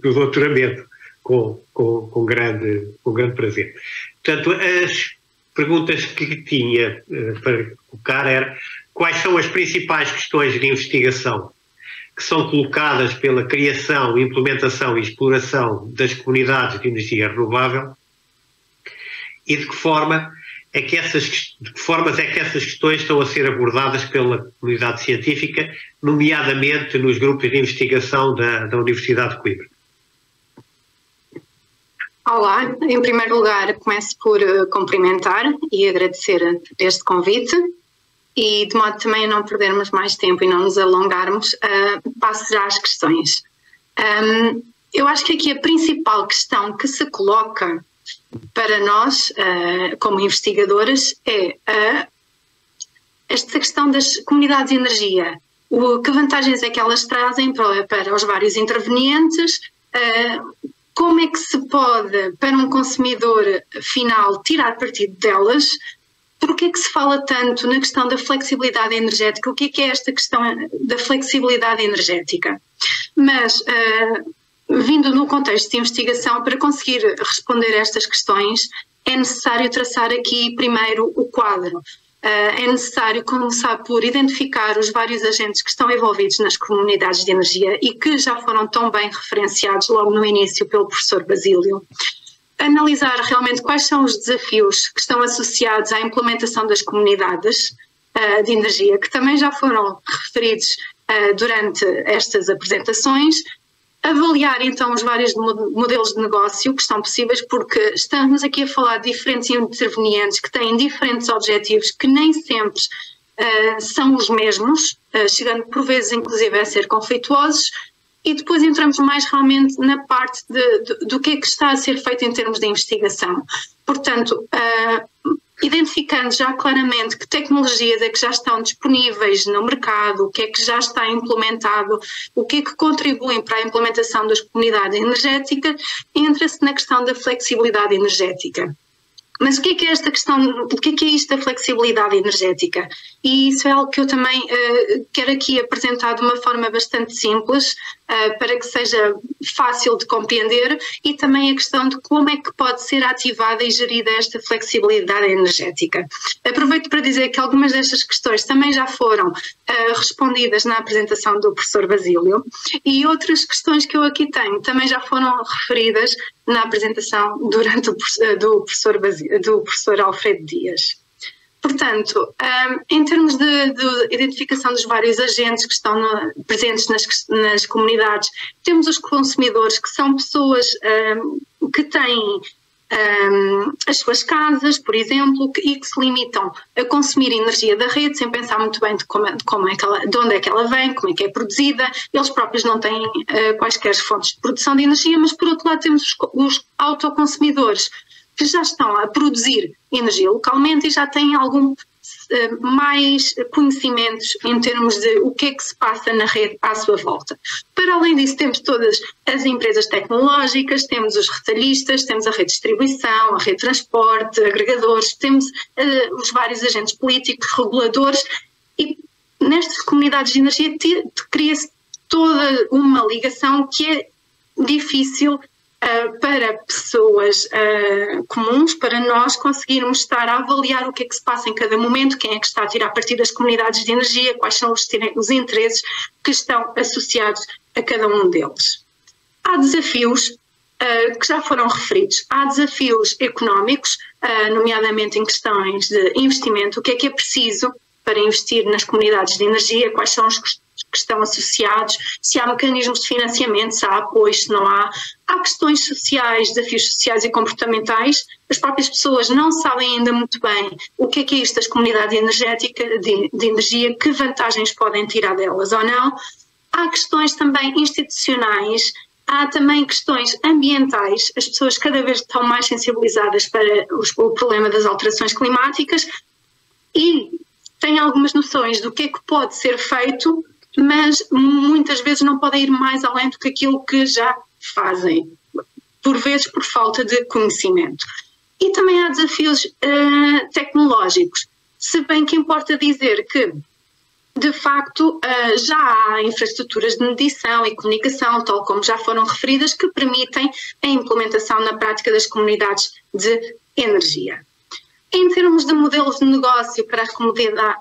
do doutoramento, com grande prazer. Portanto, as perguntas que tinha para colocar eram: quais são as principais questões de investigação que são colocadas pela criação, implementação e exploração das comunidades de energia renovável, e de que formas é que essas questões estão a ser abordadas pela comunidade científica, nomeadamente nos grupos de investigação da Universidade de Coimbra. Olá, em primeiro lugar começo por cumprimentar e agradecer este convite. E de modo também a não perdermos mais tempo e não nos alongarmos, passo já às questões. Eu acho que aqui a principal questão que se coloca para nós, como investigadoras, é esta questão das comunidades de energia. Que vantagens é que elas trazem para os vários intervenientes? Como é que se pode, para um consumidor final, tirar partido delas? Porquê é que se fala tanto na questão da flexibilidade energética? O que é esta questão da flexibilidade energética? Mas, vindo no contexto de investigação, para conseguir responder a estas questões, é necessário traçar aqui primeiro o quadro. É necessário começar por identificar os vários agentes que estão envolvidos nas comunidades de energia e que já foram tão bem referenciados logo no início pelo professor Basílio. Analisar realmente quais são os desafios que estão associados à implementação das comunidades de energia, que também já foram referidos durante estas apresentações. Avaliar então os vários modelos de negócio que estão possíveis, porque estamos aqui a falar de diferentes intervenientes que têm diferentes objetivos que nem sempre são os mesmos, chegando por vezes inclusive a ser conflituosos. E depois entramos mais realmente na parte do que é que está a ser feito em termos de investigação. Portanto, identificando já claramente que tecnologias é que já estão disponíveis no mercado, o que é que já está implementado, o que é que contribuem para a implementação das comunidades energéticas, entra-se na questão da flexibilidade energética. Mas o que é esta questão, o que é isto da flexibilidade energética? E isso é algo que eu também quero aqui apresentar de uma forma bastante simples, para que seja fácil de compreender, e também a questão de como é que pode ser ativada e gerida esta flexibilidade energética. Aproveito para dizer que algumas destas questões também já foram respondidas na apresentação do professor Basílio, e outras questões que eu aqui tenho também já foram referidas na apresentação do professor Alfredo Dias. Portanto, em termos de identificação dos vários agentes que estão presentes nas comunidades, temos os consumidores, que são pessoas que têm as suas casas, por exemplo, e que se limitam a consumir energia da rede sem pensar muito bem de onde é que ela vem, como é que é produzida. Eles próprios não têm quaisquer fontes de produção de energia, mas por outro lado temos os autoconsumidores, que já estão a produzir energia localmente e já têm algum mais conhecimentos em termos de o que é que se passa na rede à sua volta. Para além disso, temos todas as empresas tecnológicas, temos os retalhistas, temos a rede de distribuição, a rede de transporte, agregadores, temos os vários agentes políticos, reguladores, e nestas comunidades de energia cria-se toda uma ligação que é difícil para pessoas comuns, para nós conseguirmos estar a avaliar o que é que se passa em cada momento, quem é que está a tirar partido das comunidades de energia, quais são os interesses que estão associados a cada um deles. Há desafios que já foram referidos. Há desafios económicos, nomeadamente em questões de investimento, o que é preciso para investir nas comunidades de energia, quais são que estão associados, se há mecanismos de financiamento, se há apoio, se não há. Há questões sociais, desafios sociais e comportamentais. As próprias pessoas não sabem ainda muito bem o que é isto das comunidades energéticas, de energia, que vantagens podem tirar delas ou não. Há questões também institucionais, há também questões ambientais. As pessoas cada vez estão mais sensibilizadas para o problema das alterações climáticas e têm algumas noções do que é que pode ser feito, mas muitas vezes não podem ir mais além do que aquilo que já fazem, por vezes por falta de conhecimento. E também há desafios tecnológicos, se bem que importa dizer que, de facto, já há infraestruturas de medição e comunicação, tal como já foram referidas, que permitem a implementação na prática das comunidades de energia. Em termos de modelos de negócio para as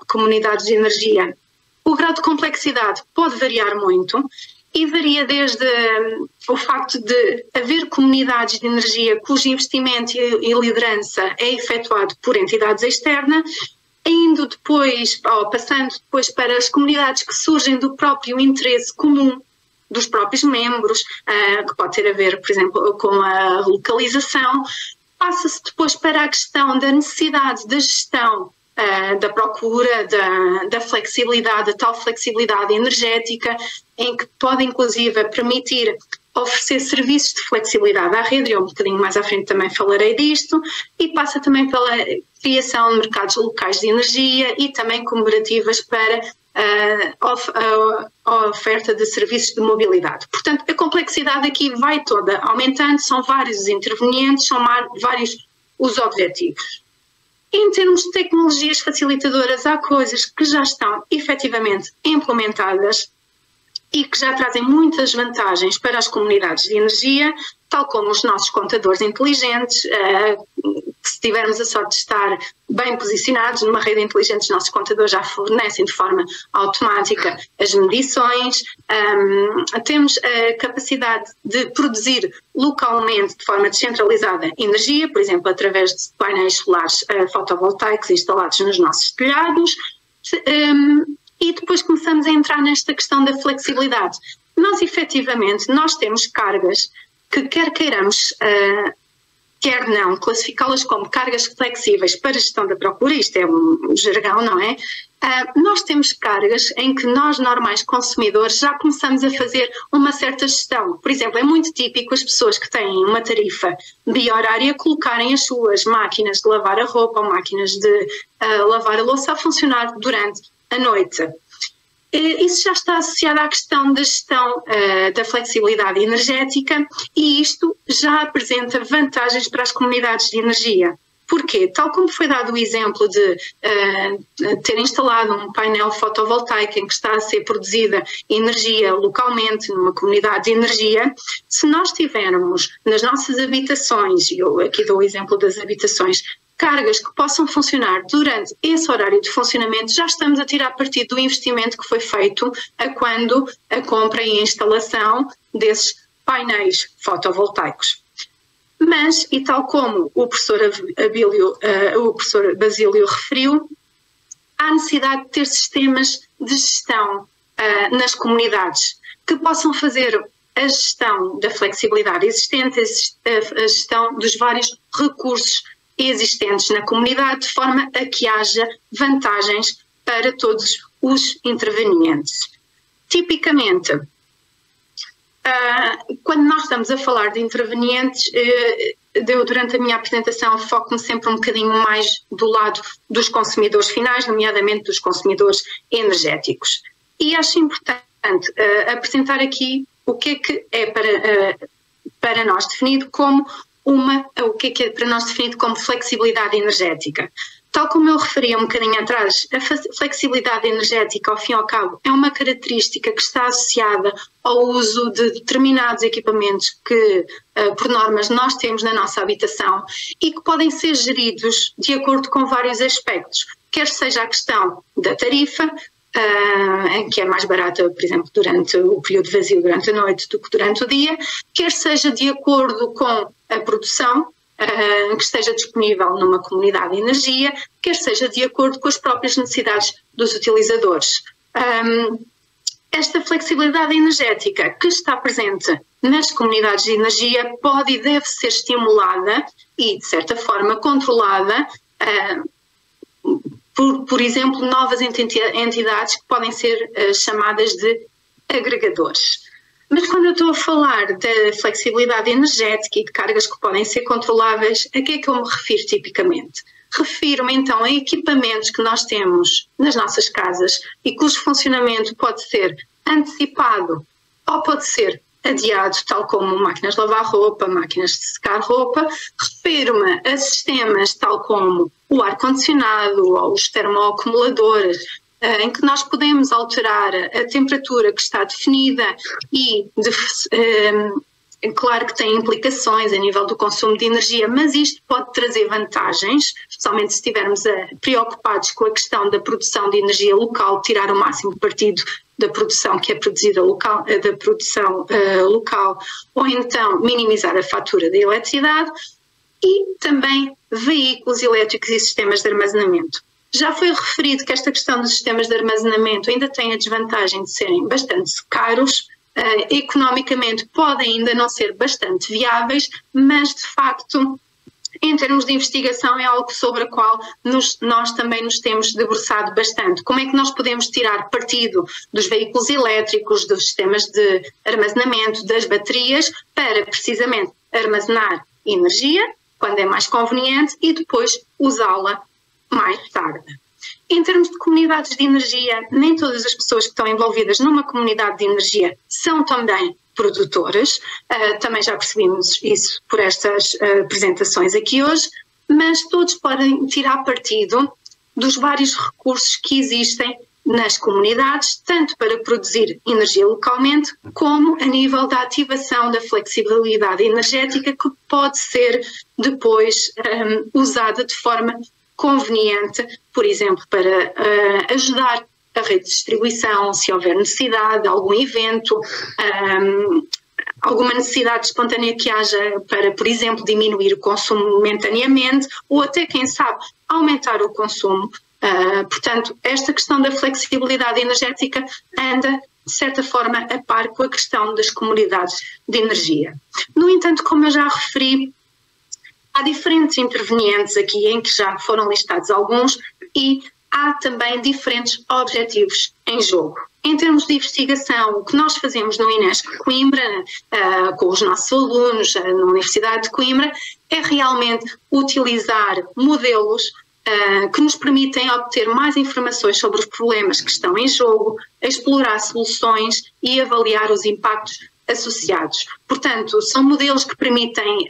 comunidades de energia, o grau de complexidade pode variar muito e varia desde o facto de haver comunidades de energia cujo investimento e liderança é efetuado por entidades externas, indo depois, ou passando depois para as comunidades que surgem do próprio interesse comum dos próprios membros, que pode ter a ver, por exemplo, com a localização. Passa-se depois para a questão da necessidade da gestão, da procura, da flexibilidade, da tal flexibilidade energética, em que pode inclusive permitir oferecer serviços de flexibilidade à rede. Eu um bocadinho mais à frente também falarei disto, e passa também pela criação de mercados locais de energia e também cooperativas para a oferta de serviços de mobilidade. Portanto, a complexidade aqui vai toda aumentando, são vários os intervenientes, são vários os objetivos. Em termos de tecnologias facilitadoras, há coisas que já estão efetivamente implementadas e que já trazem muitas vantagens para as comunidades de energia, tal como os nossos contadores inteligentes, que se tivermos a sorte de estar bem posicionados numa rede inteligente, os nossos contadores já fornecem de forma automática as medições. Temos a capacidade de produzir localmente, de forma descentralizada, energia, por exemplo, através de painéis solares fotovoltaicos instalados nos nossos telhados. E depois começamos a entrar nesta questão da flexibilidade. Nós, efetivamente, temos cargas que quer queiramos, quer não, classificá-las como cargas flexíveis para a gestão da procura, isto é um jargão, não é? Nós temos cargas em que nós, normais consumidores, já começamos a fazer uma certa gestão. Por exemplo, é muito típico as pessoas que têm uma tarifa bi-horária colocarem as suas máquinas de lavar a roupa ou máquinas de lavar a louça a funcionar durante a noite. Isso já está associado à questão da gestão da flexibilidade energética, e isto já apresenta vantagens para as comunidades de energia. Porquê? Tal como foi dado o exemplo de ter instalado um painel fotovoltaico em que está a ser produzida energia localmente numa comunidade de energia, se nós tivermos nas nossas habitações, e eu aqui dou o exemplo das habitações, cargas que possam funcionar durante esse horário de funcionamento, já estamos a tirar partido do investimento que foi feito quando a compra e a instalação desses painéis fotovoltaicos. Mas, e tal como o professor Basílio referiu, há necessidade de ter sistemas de gestão nas comunidades que possam fazer a gestão da flexibilidade existente, a gestão dos vários recursos existentes na comunidade, de forma a que haja vantagens para todos os intervenientes. Tipicamente, quando nós estamos a falar de intervenientes, eu durante a minha apresentação foco-me sempre um bocadinho mais do lado dos consumidores finais, nomeadamente dos consumidores energéticos. E acho importante apresentar aqui o que é para nós definido como o que é para nós definido como flexibilidade energética. Tal como eu referi um bocadinho atrás, a flexibilidade energética, ao fim e ao cabo, é uma característica que está associada ao uso de determinados equipamentos que, por normas, nós temos na nossa habitação e que podem ser geridos de acordo com vários aspectos, quer seja a questão da tarifa, em que é mais barata, por exemplo, durante o período vazio, durante a noite, do que durante o dia, quer seja de acordo com a produção que esteja disponível numa comunidade de energia, quer seja de acordo com as próprias necessidades dos utilizadores. Esta flexibilidade energética que está presente nas comunidades de energia pode e deve ser estimulada e, de certa forma, controlada por exemplo, novas entidades que podem ser chamadas de agregadores. Mas quando eu estou a falar da flexibilidade energética e de cargas que podem ser controláveis, a que é que eu me refiro tipicamente? Refiro-me então a equipamentos que nós temos nas nossas casas e cujo funcionamento pode ser antecipado ou pode ser adiado, tal como máquinas de lavar roupa, máquinas de secar roupa. Refiro-me a sistemas tal como o ar-condicionado ou os termoacumuladores, em que nós podemos alterar a temperatura que está definida e, claro que tem implicações a nível do consumo de energia, mas isto pode trazer vantagens, especialmente se estivermos preocupados com a questão da produção de energia local, tirar o máximo partido da produção que é produzida local, local, ou então minimizar a fatura da eletricidade, e também veículos elétricos e sistemas de armazenamento. Já foi referido que esta questão dos sistemas de armazenamento ainda tem a desvantagem de serem bastante caros, economicamente podem ainda não ser bastante viáveis, mas de facto, em termos de investigação, é algo sobre a qual nós também nos temos debruçado bastante. Como é que nós podemos tirar partido dos veículos elétricos, dos sistemas de armazenamento, das baterias, para precisamente armazenar energia, quando é mais conveniente, e depois usá-la mais tarde. Em termos de comunidades de energia, nem todas as pessoas que estão envolvidas numa comunidade de energia são também produtoras, também já percebemos isso por estas apresentações aqui hoje, mas todos podem tirar partido dos vários recursos que existem nas comunidades, tanto para produzir energia localmente, como a nível da ativação da flexibilidade energética, que pode ser depois usada de forma conveniente, por exemplo, para ajudar a rede de distribuição, se houver necessidade, algum evento, alguma necessidade espontânea que haja para, por exemplo, diminuir o consumo momentaneamente ou até, quem sabe, aumentar o consumo. Portanto, esta questão da flexibilidade energética anda, de certa forma, a par com a questão das comunidades de energia. No entanto, como eu já referi, há diferentes intervenientes aqui em que já foram listados alguns e há também diferentes objetivos em jogo. Em termos de investigação, o que nós fazemos no INESC Coimbra, com os nossos alunos na Universidade de Coimbra, é realmente utilizar modelos que nos permitem obter mais informações sobre os problemas que estão em jogo, explorar soluções e avaliar os impactos associados. Portanto, são modelos que permitem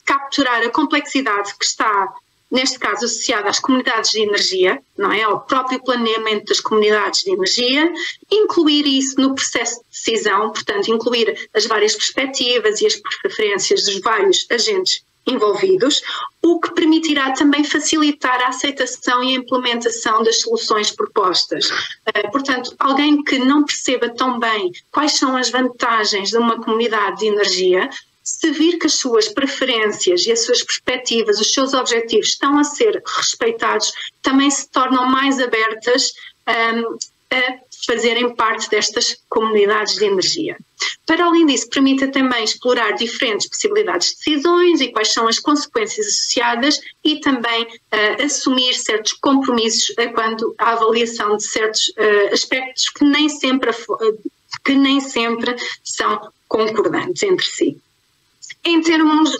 capturar a complexidade que está, neste caso, associada às comunidades de energia, não é? Ao próprio planeamento das comunidades de energia, incluir isso no processo de decisão, portanto, incluir as várias perspectivas e as preferências dos vários agentes envolvidos, o que permitirá também facilitar a aceitação e a implementação das soluções propostas. Portanto, alguém que não perceba tão bem quais são as vantagens de uma comunidade de energia, se vir que as suas preferências e as suas perspectivas, os seus objetivos estão a ser respeitados, também se tornam mais abertas a fazerem parte destas comunidades de energia. Para além disso, permite também explorar diferentes possibilidades de decisões e quais são as consequências associadas e também assumir certos compromissos quando a avaliação de certos aspectos que nem sempre são concordantes entre si. Em termos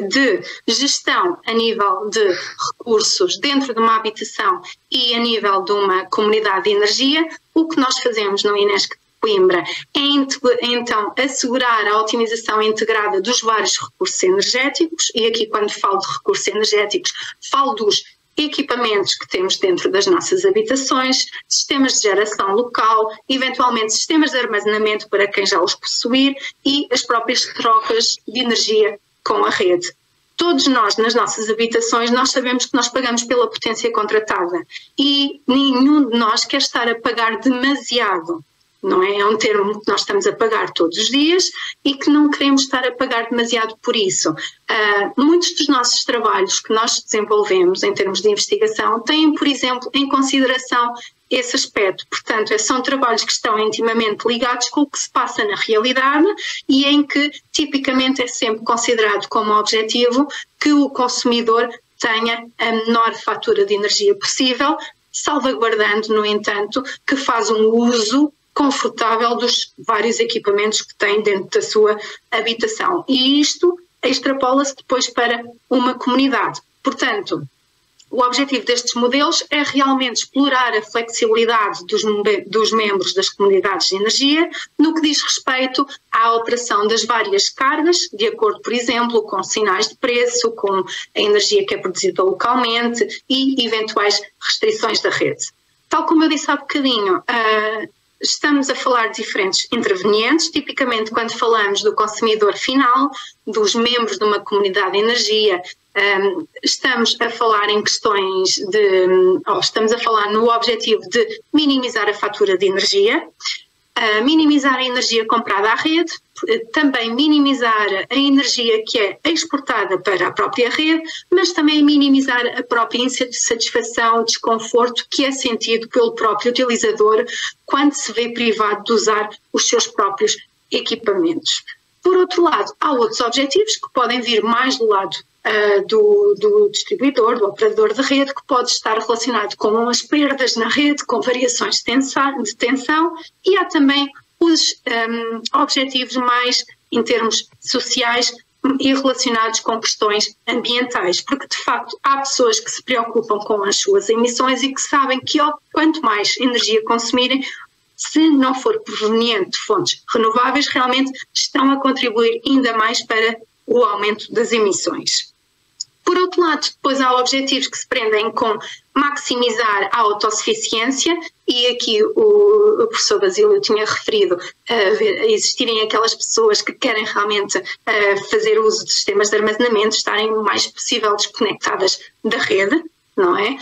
de gestão a nível de recursos dentro de uma habitação e a nível de uma comunidade de energia, o que nós fazemos no INESC de Coimbra é então assegurar a otimização integrada dos vários recursos energéticos, e aqui quando falo de recursos energéticos falo dos equipamentos que temos dentro das nossas habitações, sistemas de geração local, eventualmente sistemas de armazenamento para quem já os possuir e as próprias trocas de energia com a rede. Todos nós, nas nossas habitações, nós sabemos que nós pagamos pela potência contratada e nenhum de nós quer estar a pagar demasiado. Não é? É um termo que nós estamos a pagar todos os dias e que não queremos estar a pagar demasiado por isso. Muitos dos nossos trabalhos que nós desenvolvemos em termos de investigação têm, por exemplo, em consideração esse aspecto. Portanto, são trabalhos que estão intimamente ligados com o que se passa na realidade e em que, tipicamente, é sempre considerado como objetivo que o consumidor tenha a menor fatura de energia possível, salvaguardando, no entanto, que faz um uso confortável dos vários equipamentos que tem dentro da sua habitação. E isto extrapola-se depois para uma comunidade. Portanto, o objetivo destes modelos é realmente explorar a flexibilidade dos membros das comunidades de energia no que diz respeito à operação das várias cargas, de acordo, por exemplo, com sinais de preço, com a energia que é produzida localmente e eventuais restrições da rede. Tal como eu disse há bocadinho, estamos a falar de diferentes intervenientes, tipicamente quando falamos do consumidor final, dos membros de uma comunidade de energia, estamos a falar em questões estamos a falar no objetivo de minimizar a fatura de energia, minimizar a energia comprada à rede, também minimizar a energia que é exportada para a própria rede, mas também minimizar a própria insatisfação, desconforto que é sentido pelo próprio utilizador quando se vê privado de usar os seus próprios equipamentos. Por outro lado, há outros objetivos que podem vir mais do lado do distribuidor, do operador de rede, que pode estar relacionado com as perdas na rede, com variações de tensão, e há também os objetivos mais em termos sociais e relacionados com questões ambientais, porque de facto há pessoas que se preocupam com as suas emissões e que sabem que quanto mais energia consumirem, se não for proveniente de fontes renováveis, realmente estão a contribuir ainda mais para o aumento das emissões. Por outro lado, depois há objetivos que se prendem com maximizar a autossuficiência, e aqui o professor Basílio tinha referido a existirem aquelas pessoas que querem realmente fazer uso de sistemas de armazenamento, estarem o mais possível desconectadas da rede, não é?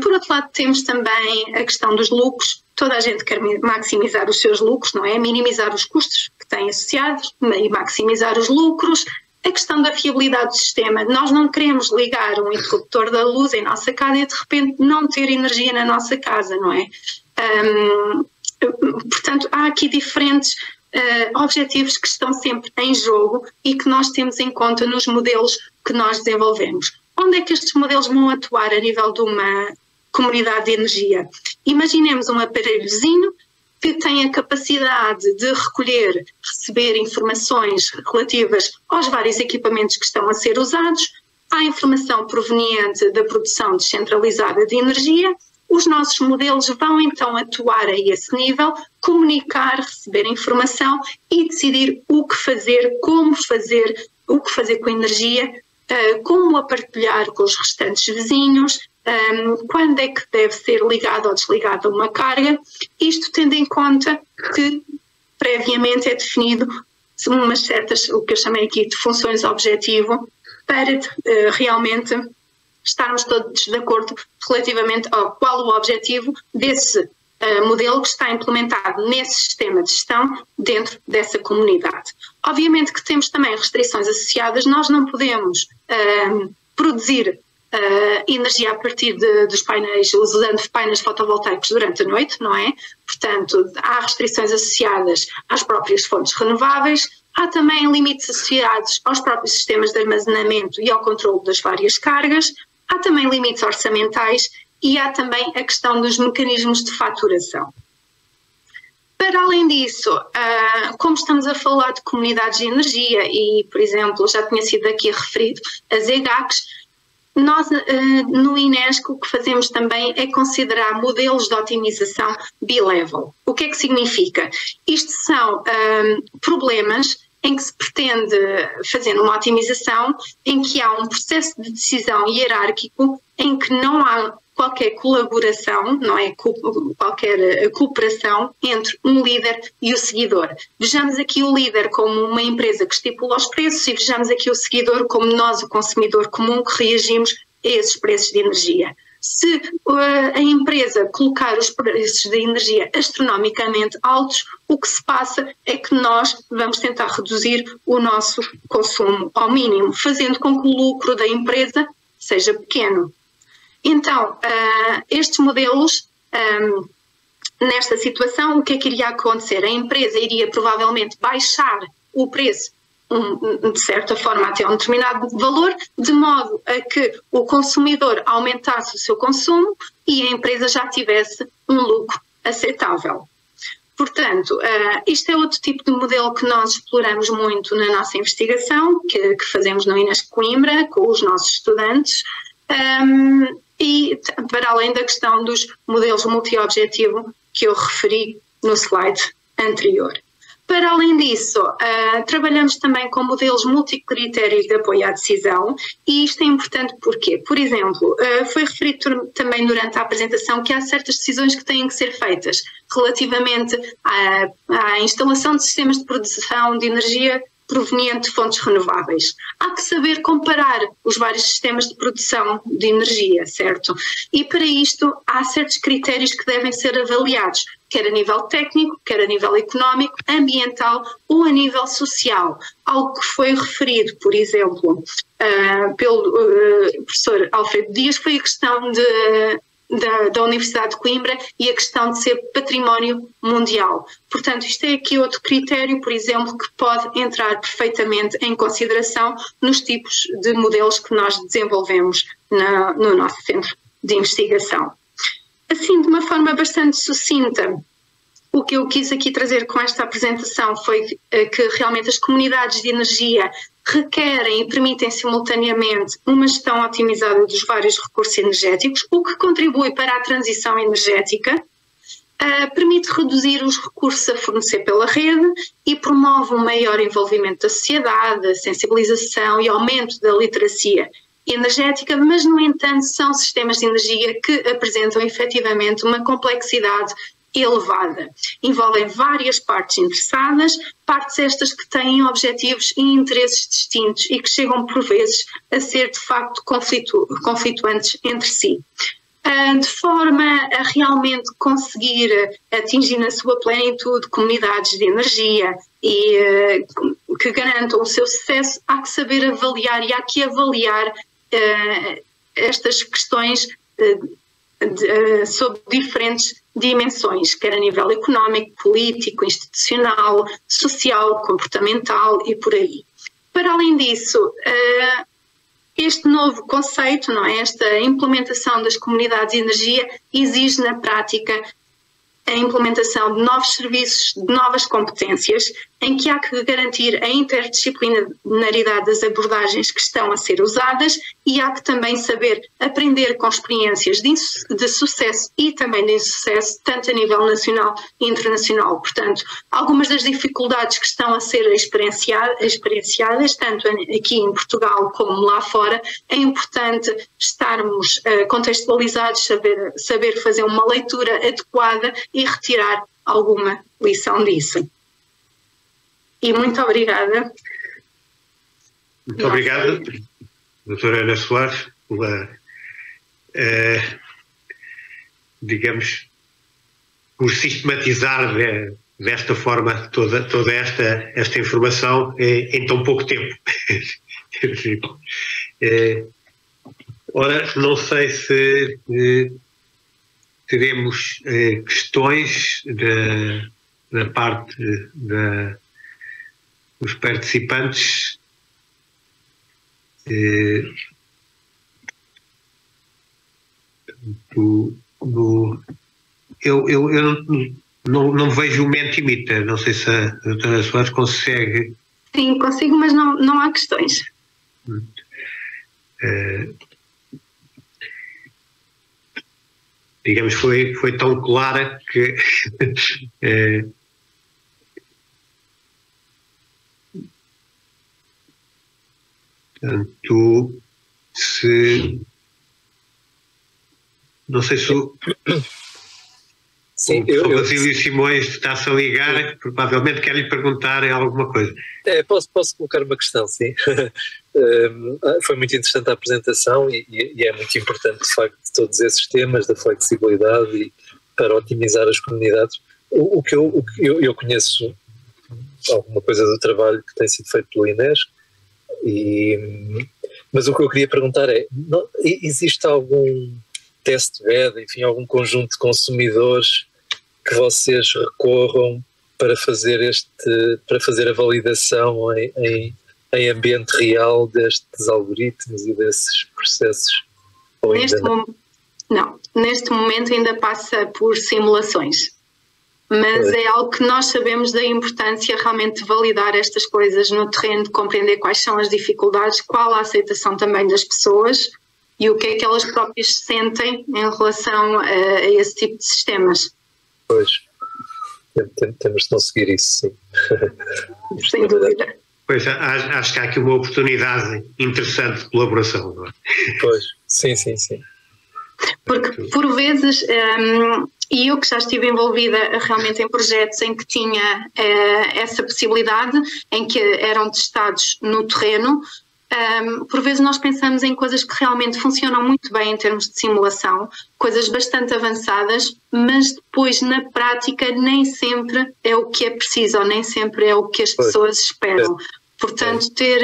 Por outro lado, temos também a questão dos lucros. Toda a gente quer maximizar os seus lucros, não é? Minimizar os custos que têm associados e maximizar os lucros. A questão da fiabilidade do sistema. Nós não queremos ligar um interruptor da luz em nossa casa e de repente não ter energia na nossa casa, não é? Portanto, há aqui diferentes objetivos que estão sempre em jogo e que nós temos em conta nos modelos que nós desenvolvemos. Onde é que estes modelos vão atuar a nível de uma comunidade de energia? Imaginemos um aparelhozinho que tem a capacidade de recolher, receber informações relativas aos vários equipamentos que estão a ser usados, à informação proveniente da produção descentralizada de energia. Os nossos modelos vão então atuar a esse nível, comunicar, receber informação e decidir o que fazer, como fazer, o que fazer com a energia, como a partilhar com os restantes vizinhos, quando é que deve ser ligado ou desligado a uma carga, isto tendo em conta que previamente é definido umas certas, o que eu chamei aqui de funções objetivo, para realmente estarmos todos de acordo relativamente ao qual o objetivo desse modelo que está implementado nesse sistema de gestão dentro dessa comunidade. Obviamente que temos também restrições associadas, nós não podemos produzir energia a partir dos painéis, usando painéis fotovoltaicos durante a noite, não é? Portanto, há restrições associadas às próprias fontes renováveis, há também limites associados aos próprios sistemas de armazenamento e ao controle das várias cargas, há também limites orçamentais e há também a questão dos mecanismos de faturação. Para além disso, como estamos a falar de comunidades de energia e, por exemplo, já tinha sido aqui referido as EGACs, nós no INESC o que fazemos também é considerar modelos de otimização B-level. O que é que significa? Isto são problemas em que se pretende fazer uma otimização em que há um processo de decisão hierárquico em que não há qualquer colaboração, não é qualquer cooperação entre um líder e o seguidor. Vejamos aqui o líder como uma empresa que estipula os preços e vejamos aqui o seguidor como nós, o consumidor comum, que reagimos a esses preços de energia. Se a empresa colocar os preços de energia astronomicamente altos, o que se passa é que nós vamos tentar reduzir o nosso consumo ao mínimo, fazendo com que o lucro da empresa seja pequeno. Então, estes modelos nesta situação, o que é que iria acontecer? A empresa iria provavelmente baixar o preço de certa forma até um determinado valor, de modo a que o consumidor aumentasse o seu consumo e a empresa já tivesse um lucro aceitável. Portanto, isto é outro tipo de modelo que nós exploramos muito na nossa investigação, que fazemos no INESC Coimbra, com os nossos estudantes, e para além da questão dos modelos multi-objetivo que eu referi no slide anterior. Para além disso, trabalhamos também com modelos multicritérios de apoio à decisão, e isto é importante porque, por exemplo, foi referido também durante a apresentação que há certas decisões que têm que ser feitas relativamente à instalação de sistemas de produção de energia proveniente de fontes renováveis. Há que saber comparar os vários sistemas de produção de energia, certo? E para isto há certos critérios que devem ser avaliados, quer a nível técnico, quer a nível económico, ambiental ou a nível social. Algo que foi referido, por exemplo, pelo professor Alfredo Dias, foi a questão da Universidade de Coimbra e a questão de ser património mundial. Portanto, isto é aqui outro critério, por exemplo, que pode entrar perfeitamente em consideração nos tipos de modelos que nós desenvolvemos no nosso centro de investigação. Assim, de uma forma bastante sucinta, o que eu quis aqui trazer com esta apresentação foi que realmente as comunidades de energia requerem e permitem simultaneamente uma gestão otimizada dos vários recursos energéticos, o que contribui para a transição energética, permite reduzir os recursos a fornecer pela rede e promove um maior envolvimento da sociedade, a sensibilização e aumento da literacia energética, mas, no entanto, são sistemas de energia que apresentam efetivamente uma complexidade elevada. Envolvem várias partes interessadas, partes estas que têm objetivos e interesses distintos e que chegam por vezes a ser de facto conflituantes entre si. De forma a realmente conseguir atingir na sua plenitude comunidades de energia e que garantam o seu sucesso, há que saber avaliar e há que avaliar estas questões sob diferentes dimensões, quer a nível económico, político, institucional, social, comportamental e por aí. Para além disso, este novo conceito, não é? Esta implementação das comunidades de energia exige na prática a implementação de novos serviços, de novas competências, em que há que garantir a interdisciplinaridade das abordagens que estão a ser usadas e há que também saber aprender com experiências de sucesso e também de insucesso, tanto a nível nacional e internacional. Portanto, algumas das dificuldades que estão a ser experienciadas, tanto aqui em Portugal como lá fora, é importante estarmos contextualizados, saber fazer uma leitura adequada e retirar alguma lição disso. E muito obrigada. Muito obrigado, doutora Ana Soares, pela, digamos, por sistematizar desta forma toda esta informação em tão pouco tempo. Ora, não sei se teremos questões da parte dos participantes. Eu não vejo o Mentimeter, não sei se a doutora Soares consegue. Sim, consigo, mas não há questões. Digamos, foi tão clara que portanto, não sei se Sim, o Basílio Simões está-se a ligar, provavelmente quer lhe perguntar alguma coisa. Posso colocar uma questão, sim. Foi muito interessante a apresentação e é muito importante, de facto, todos esses temas da flexibilidade e para otimizar as comunidades. O que eu conheço alguma coisa do trabalho que tem sido feito pelo INESC, mas o que eu queria perguntar é, existe algum testbed, enfim, algum conjunto de consumidores que vocês recorram para fazer a validação em ambiente real destes algoritmos e desses processos? Neste momento ainda passa por simulações, mas é algo que nós sabemos da importância realmente de validar estas coisas no terreno, de compreender quais são as dificuldades, qual a aceitação também das pessoas e o que é que elas próprias sentem em relação a esse tipo de sistemas. Pois, temos de conseguir isso, sim. Sem dúvida. Pois, acho que há aqui uma oportunidade interessante de colaboração, não é? Pois, sim. Porque, por vezes, e eu que já estive envolvida realmente em projetos em que tinha essa possibilidade, em que eram testados no terreno, por vezes nós pensamos em coisas que realmente funcionam muito bem em termos de simulação, coisas bastante avançadas, mas depois na prática nem sempre é o que é preciso, ou nem sempre é o que as pessoas esperam. Portanto, ter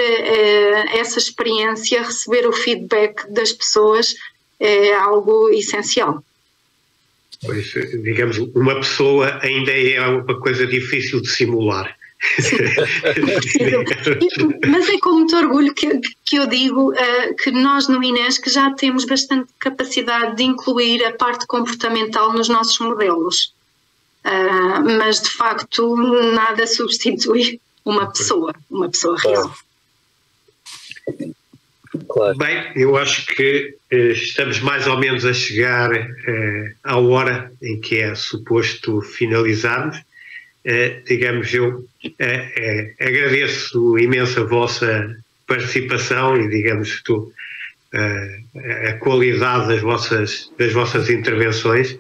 essa experiência, receber o feedback das pessoas é algo essencial. Pois, digamos, uma pessoa ainda é uma coisa difícil de simular. Mas é com muito orgulho que eu digo que nós no INESC já temos bastante capacidade de incluir a parte comportamental nos nossos modelos, mas de facto nada substitui uma pessoa real. Claro. Bem, eu acho que estamos mais ou menos a chegar à hora em que é suposto finalizarmos. Digamos, eu agradeço imenso a vossa participação e, digamos, a qualidade das vossas intervenções.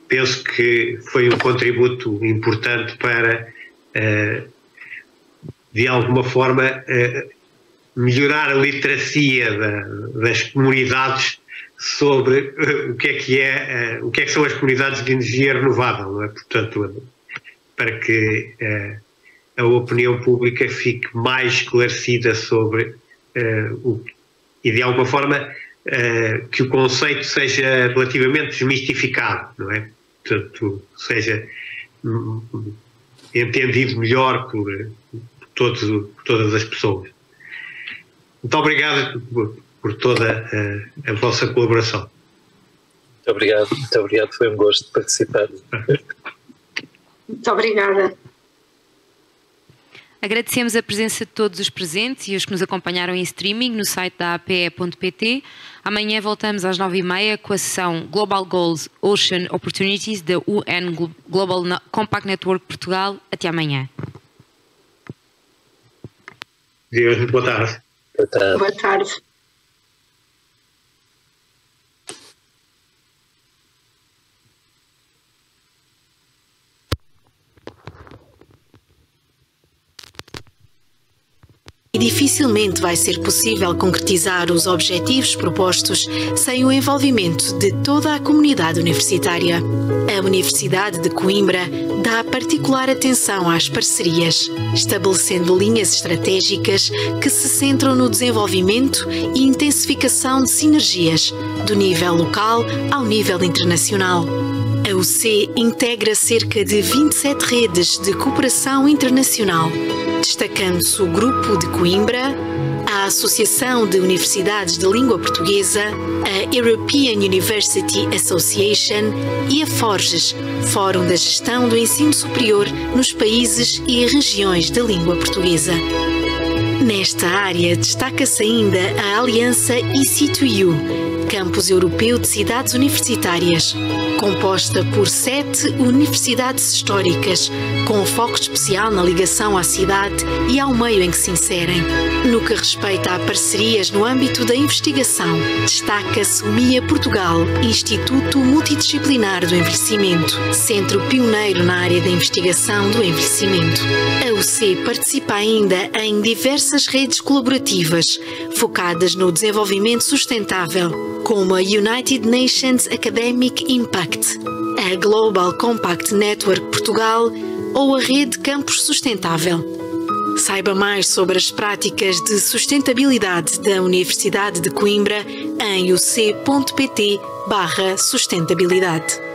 Penso que foi um contributo importante para, de alguma forma, melhorar a literacia das comunidades sobre o que são as comunidades de energia renovável, não é? Portanto, para que a opinião pública fique mais esclarecida sobre e de alguma forma que o conceito seja relativamente desmistificado, não é? Portanto, seja entendido melhor por todas as pessoas. Muito obrigado por toda a vossa colaboração. Muito obrigado, foi um gosto participar. Muito obrigada. Agradecemos a presença de todos os presentes e os que nos acompanharam em streaming no site da ape.pt. Amanhã voltamos às 9h30 com a sessão Global Goals Ocean Opportunities da UN Global Compact Network Portugal. Até amanhã. Deus, boa tarde. Boa tarde. E dificilmente vai ser possível concretizar os objetivos propostos sem o envolvimento de toda a comunidade universitária. A Universidade de Coimbra dá particular atenção às parcerias, estabelecendo linhas estratégicas que se centram no desenvolvimento e intensificação de sinergias, do nível local ao nível internacional. A UC integra cerca de 27 redes de cooperação internacional, destacando-se o Grupo de Coimbra, a Associação de Universidades de Língua Portuguesa, a European University Association e a Forges, Fórum da Gestão do Ensino Superior nos países e regiões da língua portuguesa. Nesta área destaca-se ainda a Aliança EC2U, Campus Europeu de Cidades Universitárias, composta por 7 universidades históricas, com foco especial na ligação à cidade e ao meio em que se inserem. No que respeita a parcerias no âmbito da investigação, destaca-se o MIA Portugal, Instituto Multidisciplinar do Envelhecimento, centro pioneiro na área da investigação do envelhecimento. A UC participa ainda em diversas redes colaborativas, focadas no desenvolvimento sustentável, como a United Nations Academic Impact, a Global Compact Network Portugal ou a Rede Campus Sustentável. Saiba mais sobre as práticas de sustentabilidade da Universidade de Coimbra em uc.pt/sustentabilidade.